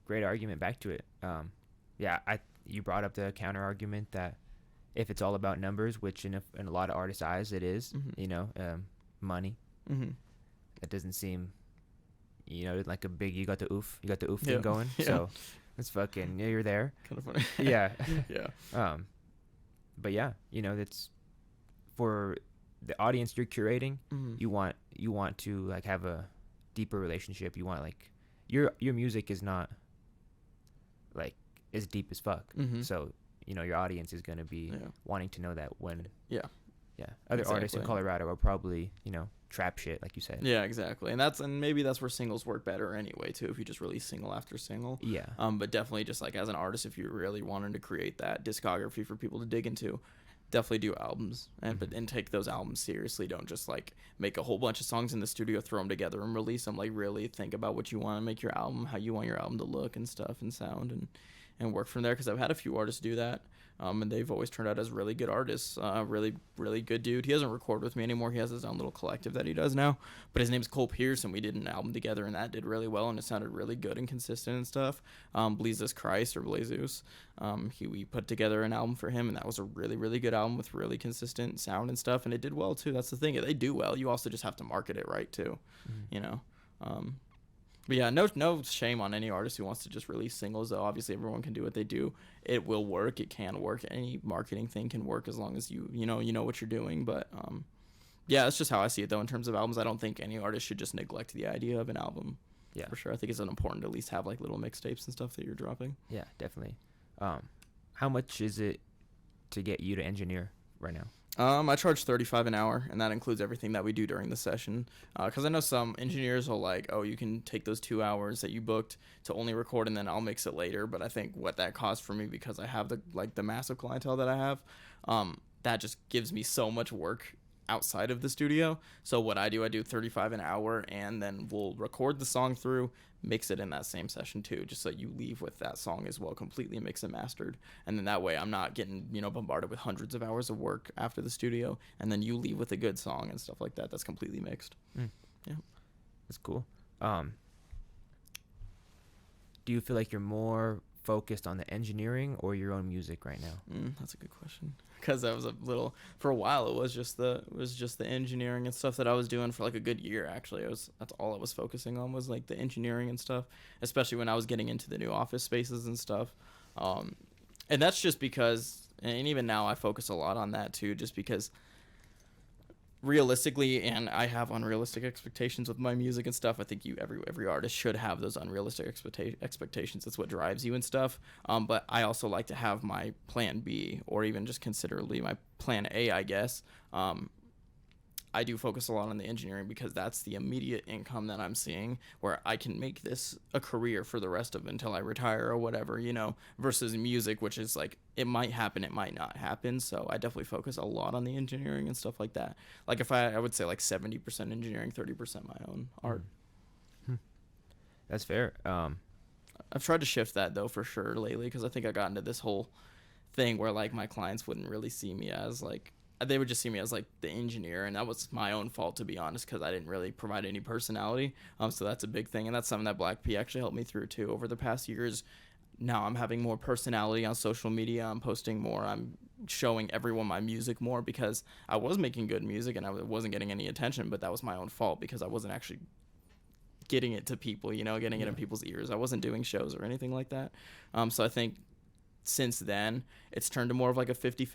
Great argument back to it. Yeah, you brought up the counter argument that if it's all about numbers, which in a lot of artists' eyes it is, you know, money. That doesn't seem, you know, like a big. You got the oof thing going. Yeah. So it's fucking you're there. Kind of funny. Yeah. Yeah. But yeah, you know, that's for the audience you're curating. You want to like have a deeper relationship. You want like your music is not like as deep as fuck. So you know your audience is going to be wanting to know that when other artists in Colorado are probably, you know, trap shit like you said. Yeah, exactly. And maybe that's where singles work better anyway too, if you just release single after single. Yeah. But definitely just like as an artist, if you really wanted to create that discography for people to dig into, definitely do albums and take those albums seriously. Don't just like make a whole bunch of songs in the studio, throw them together and release them. Like really think about what you want to make your album, how you want your album to look and stuff and sound and work from there, because I've had a few artists do that, and they've always turned out as really good artists. Really, really good dude. He doesn't record with me anymore. He has his own little collective that he does now, but his name's Cole Pierce, and we did an album together, and that did really well, and it sounded really good and consistent and stuff. Bleezus Christ, or Blazeus, we put together an album for him, and that was a really, really good album with really consistent sound and stuff, and it did well too. That's the thing. They do well. You also just have to market it right too, you know. But yeah, no shame on any artist who wants to just release singles, though. Obviously, everyone can do what they do. It will work. It can work. Any marketing thing can work as long as you know what you're doing. But yeah, that's just how I see it, though. In terms of albums, I don't think any artist should just neglect the idea of an album. Yeah, for sure. I think it's important to at least have like little mixtapes and stuff that you're dropping. Yeah, definitely. How much is it to get you to engineer right now? I charge $35 an hour, and that includes everything that we do during the session. Because I know some engineers will like, oh, you can take those 2 hours that you booked to only record, and then I'll mix it later. But I think what that costs for me, because I have the massive clientele that I have, that just gives me so much work outside of the studio. So what I do $35 an hour, and then we'll record the song through, mix it in that same session too, just so you leave with that song as well, completely mixed and mastered. And then that way I'm not getting, you know, bombarded with hundreds of hours of work after the studio, and then you leave with a good song and stuff like that that's completely mixed. Yeah, that's cool. Do you feel like you're more focused on the engineering or your own music right now? That's a good question, because I was for a while it was just the engineering and stuff that I was doing for like a good year. Actually, that's all I was focusing on, was like the engineering and stuff, especially when I was getting into the new office spaces and stuff. And that's just because, and even now I focus a lot on that too, just because realistically, and I have unrealistic expectations with my music and stuff. I think every artist should have those unrealistic expectations. That's what drives you and stuff. But I also like to have my plan B, or even just considerably my plan A, I guess. I do focus a lot on the engineering, because that's the immediate income that I'm seeing, where I can make this a career for the rest of until I retire or whatever, you know, versus music, which is like, it might happen, it might not happen. So I definitely focus a lot on the engineering and stuff like that. Like if I would say like 70% engineering, 30% my own art. That's fair. I've tried to shift that though, for sure, lately, because I think I got into this whole thing where like my clients wouldn't really see me as like, they would just see me as like the engineer, and that was my own fault, to be honest, because I didn't really provide any personality. So that's a big thing, and that's something that Black P actually helped me through too over the past years. Now I'm having more personality on social media. I'm posting more. I'm showing everyone my music more, because I was making good music and I wasn't getting any attention, but that was my own fault, because I wasn't actually getting it to people, you know, getting it in people's ears. I wasn't doing shows or anything like that. So I think since then it's turned to more of like a 50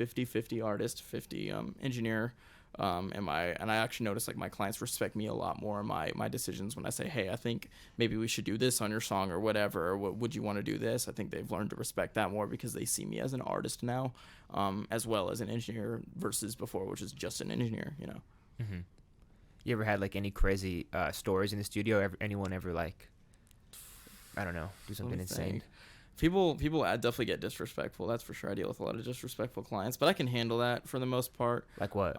artist, 50 engineer. And I actually noticed like my clients respect me a lot more in my decisions when I say, hey, I think maybe we should do this on your song or whatever, or would you want to do this? I think they've learned to respect that more, because they see me as an artist now, as well as an engineer, versus before, which is just an engineer, you know. You ever had like any crazy stories in the studio? Anyone ever like, I don't know, do something insane? People definitely get disrespectful. That's for sure. I deal with a lot of disrespectful clients, but I can handle that for the most part. Like what?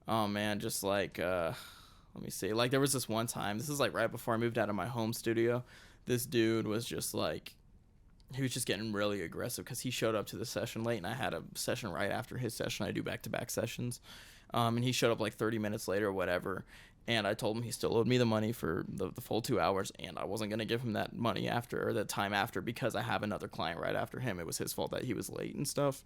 Oh man, just like let me see. Like there was this one time. This is like right before I moved out of my home studio. This dude was just like he was just getting really aggressive because he showed up to the session late, and I had a session right after his session. I do back-to-back sessions, and he showed up like 30 minutes later or whatever, and I told him he still owed me the money for the full 2 hours, and I wasn't going to give him that money after, or that time after, because I have another client right after him. It was his fault that he was late and stuff.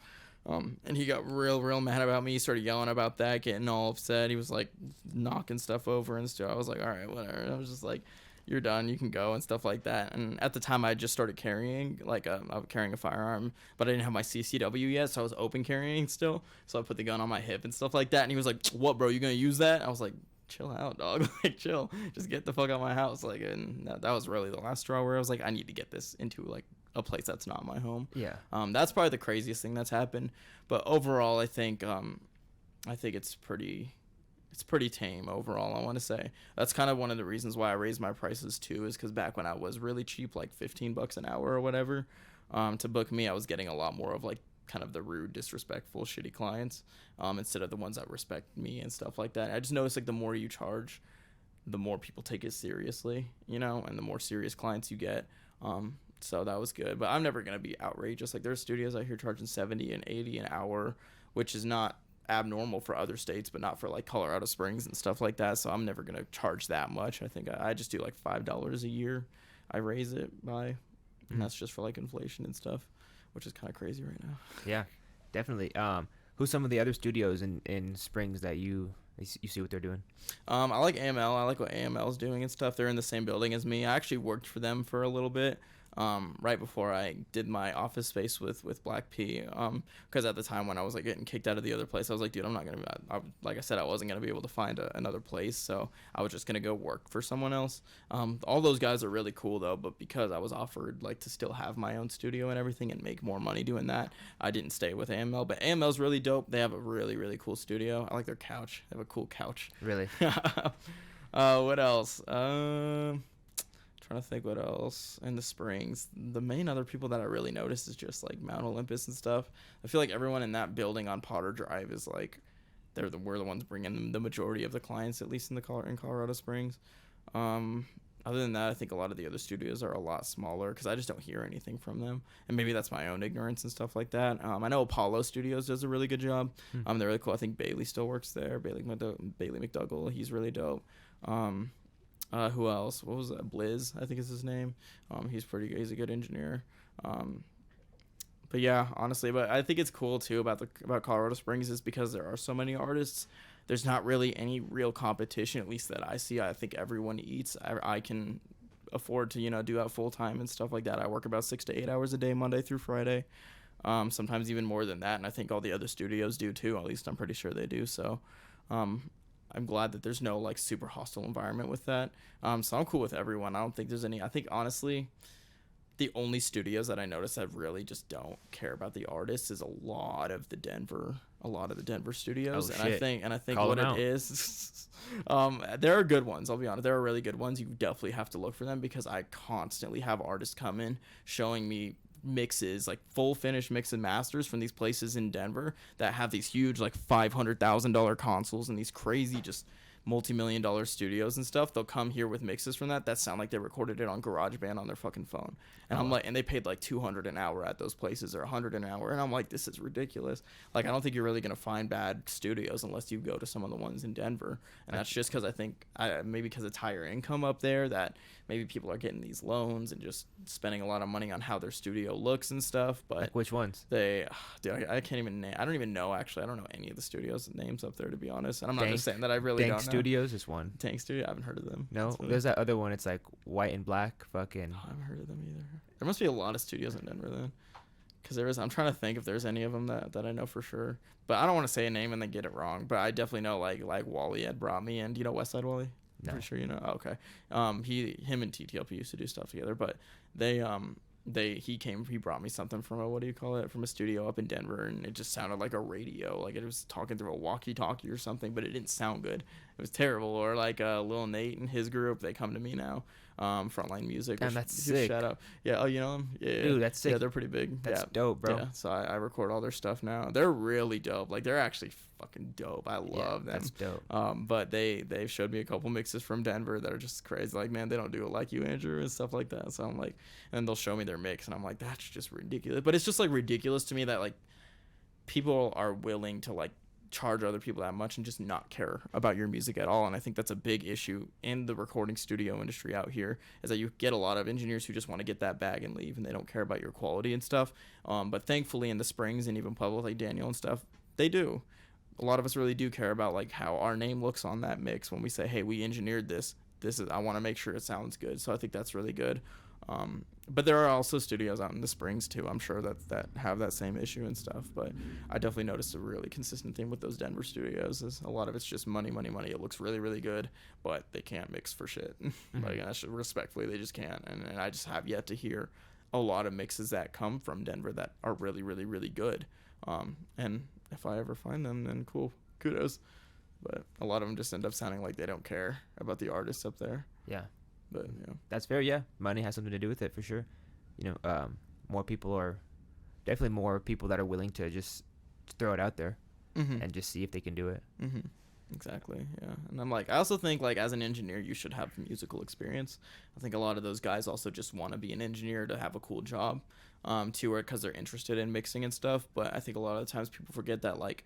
And he got real mad about me. He started yelling about that, getting all upset. He was like knocking stuff over and stuff. I was like, all right, whatever. I was just like, you're done, you can go, and stuff like that. And at the time I just started carrying, like I was carrying a firearm, but I didn't have my CCW yet, so I was open carrying still. So I put the gun on my hip and stuff like that, and he was like, what, bro, you gonna use that? I was like, chill out, dog. Like, chill, just get the fuck out of my house. Like, and that was really the last straw where I was like, I need to get this into like a place that's not my home. Yeah. That's probably the craziest thing that's happened, but overall I think it's pretty tame overall. I want to say that's kind of one of the reasons why I raised my prices too, is because back when I was really cheap, like $15 an hour or whatever, to book me, I was getting a lot more of like kind of the rude, disrespectful, shitty clients, instead of the ones that respect me and stuff like that. I just noticed like the more you charge, the more people take it seriously, and the more serious clients you get. So that was good, but I'm never gonna be outrageous. Like there's studios out here charging 70 and 80 an hour, which is not abnormal for other states, but not for like Colorado Springs and stuff like that. So I'm never gonna charge that much. I think I just do like $5 a year. I raise it by, and that's just for like inflation and stuff, which is kind of crazy right now. Yeah, definitely. Who's some of the other studios in Springs that you see what they're doing? I like AML. I like what AML is doing and stuff. They're in the same building as me. I actually worked for them for a little bit. Right before I did my office space with Black P, because at the time when I was like getting kicked out of the other place, I was like, dude, I'm not gonna. Like I said, I wasn't gonna be able to find another place, so I was just gonna go work for someone else. All those guys are really cool though, but because I was offered like to still have my own studio and everything and make more money doing that, I didn't stay with AML. But AML's really dope. They have a really cool studio. I like their couch. They have a cool couch. Really? What else? Trying to think what else in the Springs. The main other people that I really noticed is just like Mount Olympus and stuff. I feel like everyone in that building on Potter Drive is like we're the ones bringing the majority of the clients, at least in Colorado Springs. Other than that, I think a lot of the other studios are a lot smaller because I just don't hear anything from them, and maybe that's my own ignorance and stuff like that. I know Apollo Studios does a really good job. They're really cool. I think Bailey still works there. Bailey McDougall, he's really dope. Who else? What was that? Blizz, I think is his name. He's a good engineer. But yeah, honestly, but I think it's cool too about Colorado Springs is because there are so many artists. There's not really any real competition, at least that I see. I think everyone eats. I can afford to, do that full time and stuff like that. I work about 6 to 8 hours a day, Monday through Friday. Sometimes even more than that. And I think all the other studios do too. At least I'm pretty sure they do. So, I'm glad that there's no like super hostile environment with that. So I'm cool with everyone. I don't think there's any. I think honestly, the only studios that I notice that really just don't care about the artists is a lot of the Denver studios. Oh, and shit. I think Call what them it out. is, there are good ones. I'll be honest, there are really good ones. You definitely have to look for them because I constantly have artists come in showing me mixes, like full finished mix and masters from these places in Denver that have these huge like $500,000 consoles and these crazy just multi-million-dollar studios and stuff. They'll come here with mixes from that sound like they recorded it on GarageBand on their fucking phone. And I'm like, and they paid like $200 an hour at those places or $100 an hour. And I'm like, this is ridiculous. Like, I don't think you're really going to find bad studios unless you go to some of the ones in Denver. And that's just because I think maybe because it's higher income up there that maybe people are getting these loans and just spending a lot of money on how their studio looks and stuff. But Like which ones? dude, I can't even name. I don't even know, actually. I don't know any of the studios names up there, to be honest. And I'm not just saying that I really Dank don't know. Studios is one. Tank Studio? I haven't heard of them. No, there's that other one. It's like white and black. Fucking. I haven't heard of them either. There must be a lot of studios in Denver then. Because I'm trying to think if there's any of them that I know for sure. But I don't want to say a name and then get it wrong. But I definitely know like Wally had brought me in. Do you know Westside Wally? No. Pretty sure you know. Oh, okay. Him and TTLP used to do stuff together. But he brought me something from from a studio up in Denver, and it just sounded like a radio, like it was talking through a walkie-talkie or something, but it didn't sound good. It was terrible. Or like Lil Nate and his group, they come to me now. Frontline Music. Damn, that's sick. Shout out. Yeah. Oh, you know them? Yeah. Dude, that's sick. Yeah, they're pretty big. That's yeah. dope, bro. Yeah. So I record all their stuff now. They're really dope. Like they're actually fucking dope. I love them. That's dope. But they've showed me a couple mixes from Denver that are just crazy. Like, man, they don't do it like you, Andrew, and stuff like that. So I'm like, and they'll show me their mix, and I'm like, that's just ridiculous. But it's just like ridiculous to me that like people are willing to like charge other people that much and just not care about your music at all. And I think that's a big issue in the recording studio industry out here, is that you get a lot of engineers who just want to get that bag and leave, and they don't care about your quality and stuff. But thankfully in the Springs and even Pueblo, like Daniel and stuff, they do. A lot of us really do care about like how our name looks on that mix when we say, hey, we engineered this is, I want to make sure it sounds good. So I think that's really good. But there are also studios out in the Springs too, I'm sure, that have that same issue and stuff. But I definitely noticed a really consistent theme with those Denver studios is a lot of it's just money. It looks really, really good, but they can't mix for shit. Like, that's respectfully, they just can't. And I just have yet to hear a lot of mixes that come from Denver that are really, really, really good. And if I ever find them, then cool, kudos. But a lot of them just end up sounding like they don't care about the artists up there. Yeah. But yeah, that's fair. Yeah, money has something to do with it for sure. You know, more people that are willing to just throw it out there and just see if they can do it. Exactly. Yeah. And I'm like, I also think like as an engineer, you should have musical experience. I think a lot of those guys also just want to be an engineer to have a cool job, too, or because they're interested in mixing and stuff. But I think a lot of the times people forget that like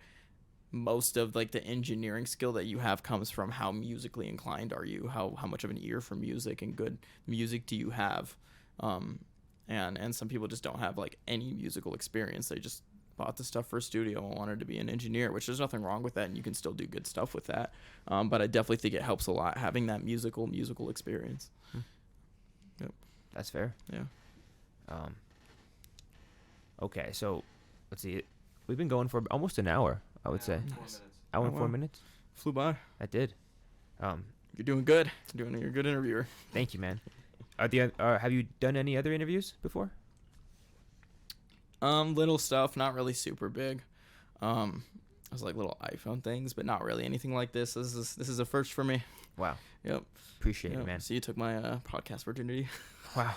most of like the engineering skill that you have comes from how musically inclined are you, how much of an ear for music and good music do you have. And some people just don't have like any musical experience. They just bought the stuff for a studio and wanted to be an engineer, which there's nothing wrong with that, and you can still do good stuff with that. But I definitely think it helps a lot having that musical experience. Yep. That's fair. Yeah. Okay, so let's see. We've been going for almost an hour, I would say. Nice. Hour and 4 minutes. Flew by. I did. You're doing good. You're a good interviewer. Thank you, man. Have you done any other interviews before? Little stuff, not really super big. I was like little iPhone things, but not really anything like this. This is a first for me. Wow. Yep. Appreciate it, man. So you took my podcast virginity. Wow.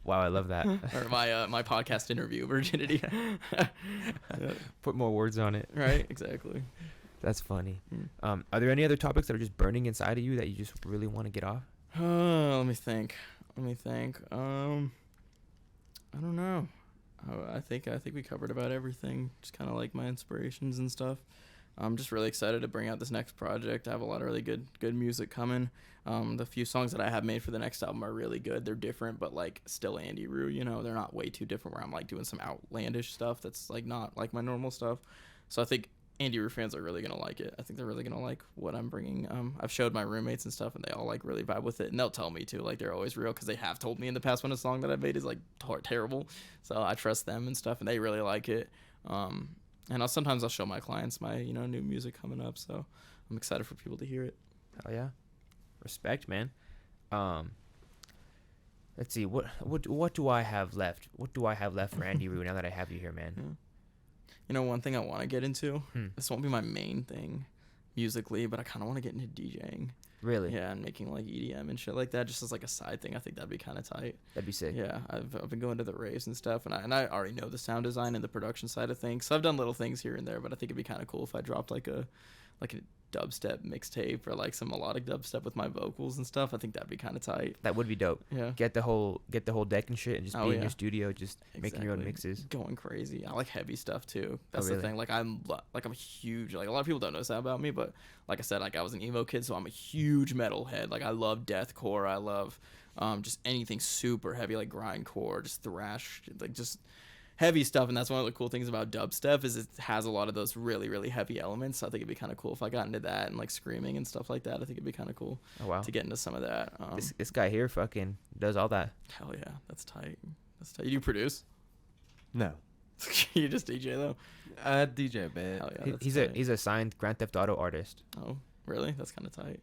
Wow, I love that. Or my podcast interview virginity. Yeah. Put more words on it. Right, exactly. That's funny. Are there any other topics that are just burning inside of you that you just really want to get off? Let me think. I don't know. I think we covered about everything. Just kind of like my inspirations and stuff. I'm just really excited to bring out this next project. I have a lot of really good music coming. The few songs that I have made for the next album are really good. They're different, but like still Andiroo, you know, they're not way too different where I'm like doing some outlandish stuff that's like not like my normal stuff. So I think Andiroo fans are really going to like it. I think they're really going to like what I'm bringing. I've showed my roommates and stuff, and they all like really vibe with it, and they'll tell me too. Like they're always real because they have told me in the past when a song that I made is like terrible. So I trust them and stuff, and they really like it. And sometimes I'll show my clients my new music coming up. So I'm excited for people to hear it. Hell yeah, respect, man. Let's see what do I have left? What do I have left for Andiroo now that I have you here, man? Yeah. One thing I want to get into, this won't be my main thing musically, but I kind of want to get into DJing. Really? Yeah, and making like EDM and shit like that, just as like a side thing. I think that'd be kind of tight. That'd be sick. Yeah, I've been going to the raves and stuff, and I already know the sound design and the production side of things. So I've done little things here and there, but I think it'd be kind of cool if I dropped like a dubstep mixtape or like some melodic dubstep with my vocals and stuff. I think that'd be kind of tight. That would be dope. Yeah. Get the whole deck and shit, and just be in your studio, just making your own mixes. Going crazy. I like heavy stuff too. That's really? the thing. Like I'm a huge, like a lot of people don't know that about me, but like I said, like I was an emo kid, so I'm a huge metal head. Like I love deathcore. I love just anything super heavy, like grindcore, just thrash, like just heavy stuff. And that's one of the cool things about dubstep is it has a lot of those really, really heavy elements. So I think it'd be kind of cool if I got into that and like screaming and stuff like that. I think it'd be kind of cool to get into some of that. This guy here fucking does all that. Hell yeah, that's tight. You do produce? No. You just DJ though? DJ a bit. Hell yeah, He's a signed Grand Theft Auto artist. Oh, really? That's kind of tight.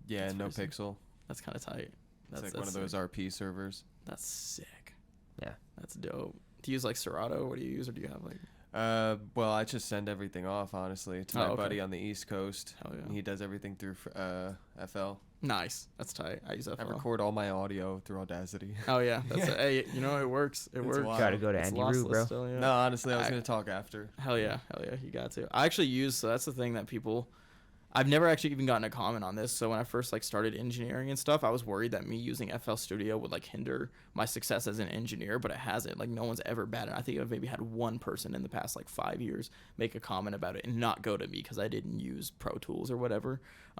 Yeah, that's no pixel. That's kind of tight. That's like one of those RP servers. That's sick. Yeah. That's dope. Do you use like Serato? What do you use, or do you have like? Well, I just send everything off, honestly, to my buddy on the East Coast. Hell yeah. He does everything through FL. Nice. That's tight. I use FL. I record all my audio through Audacity. Oh, yeah. That's hey, you know, it works. It works. Wild. Gotta go to Andiroo, bro. Still, yeah. No, honestly, I was going to talk after. Hell yeah. You got to. I actually use, so that's the thing that people, I've never actually even gotten a comment on this. So when I first like started engineering and stuff, I was worried that me using FL Studio would like hinder my success as an engineer, but it hasn't. Like no one's ever batted. I think I've maybe had one person in the past like 5 years make a comment about it and not go to me because I didn't use Pro Tools or whatever,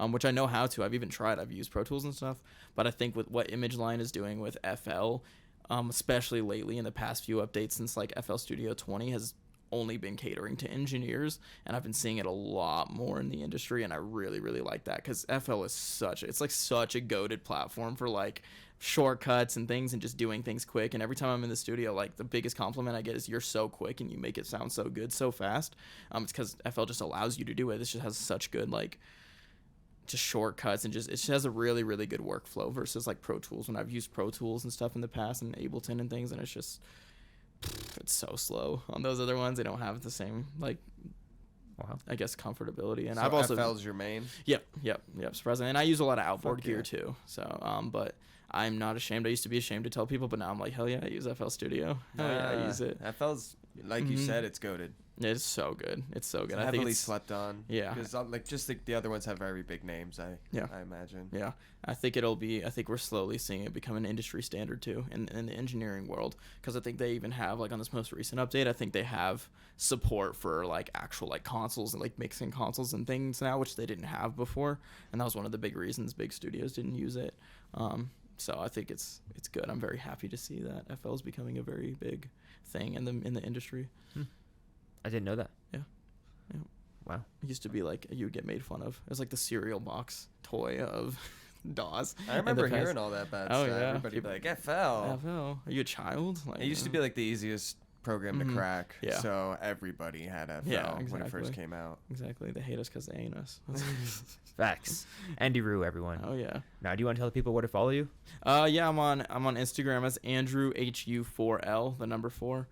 which I know how to. I've even tried. I've used Pro Tools and stuff, but I think with what ImageLine is doing with FL, especially lately in the past few updates since like FL Studio 20 has only been catering to engineers, and I've been seeing it a lot more in the industry, and I really like that because FL is such a goated platform for like shortcuts and things and just doing things quick. And every time I'm in the studio, like the biggest compliment I get is you're so quick and you make it sound so good so fast. It's because FL just allows you to do it. It just has such good like just shortcuts and just it just has a really good workflow versus like Pro Tools. When I've used Pro Tools and stuff in the past and Ableton and things, and it's so slow on those other ones. They don't have the same like I guess comfortability. And So I've also FL's your main? Yep, surprisingly. And I use a lot of outboard gear too. So but I'm not ashamed. I used to be ashamed to tell people, but now I'm like, hell yeah, I use FL Studio. Hell yeah, I use it. FL's like you said, it's goated. It's so good. It's so good. It's I think heavily it's slept on. Yeah. Because like just the other ones have very big names. I imagine. Yeah, I think we're slowly seeing it become an industry standard too in the engineering world, because I think they even have like on this most recent update, I think they have support for like actual like consoles and like mixing consoles and things now, which they didn't have before, and that was one of the big reasons big studios didn't use it. So I think it's good. I'm very happy to see that FL is becoming a very big thing in the industry. I didn't know that. Yeah. Wow. It used to be like you would get made fun of. It was like the cereal box toy of DAWs. I remember hearing all that bad stuff. Yeah. Everybody be like, FL. Are you a child? Like, It used to be like the easiest program to crack. Yeah. So everybody had FL when it first came out. Exactly. They hate us because they ain't us. Facts. Andiroo, everyone. Oh yeah. Now, do you want to tell the people where to follow you? Yeah, I'm on Instagram as Andrew HU4L, the number 4.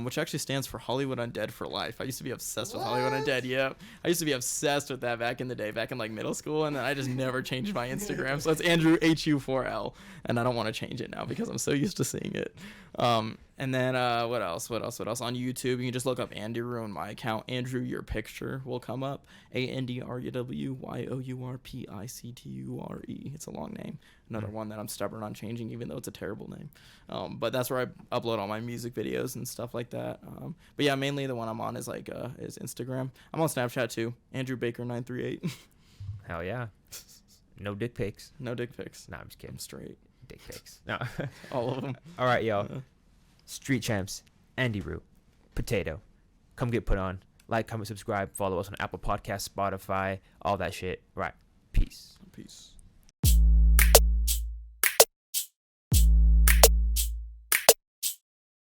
Which actually stands for Hollywood Undead for Life. I used to be obsessed with Hollywood Undead. Yeah, I used to be obsessed with that back in the day, back in like middle school, and then I just never changed my Instagram. So it's Andrew HU4L, and I don't want to change it now because I'm so used to seeing it. And then what else? On YouTube, you can just look up Andiroo in my account. Andrew, your picture will come up. ANDRUYOURPICTURE. It's a long name. Another one that I'm stubborn on changing, even though it's a terrible name. But that's where I upload all my music videos and stuff like that. But yeah, mainly the one I'm on is like is Instagram. I'm on Snapchat too. Andrew Baker 938. Hell yeah. No dick pics. No dick pics. Nah, I'm just kidding. I'm straight. Dick pics. No. All of them. All right, yo. Street Champs, Andiroo, Potato. Come get put on. Like, comment, subscribe. Follow us on Apple Podcasts, Spotify, all that shit. Right. Peace. Peace.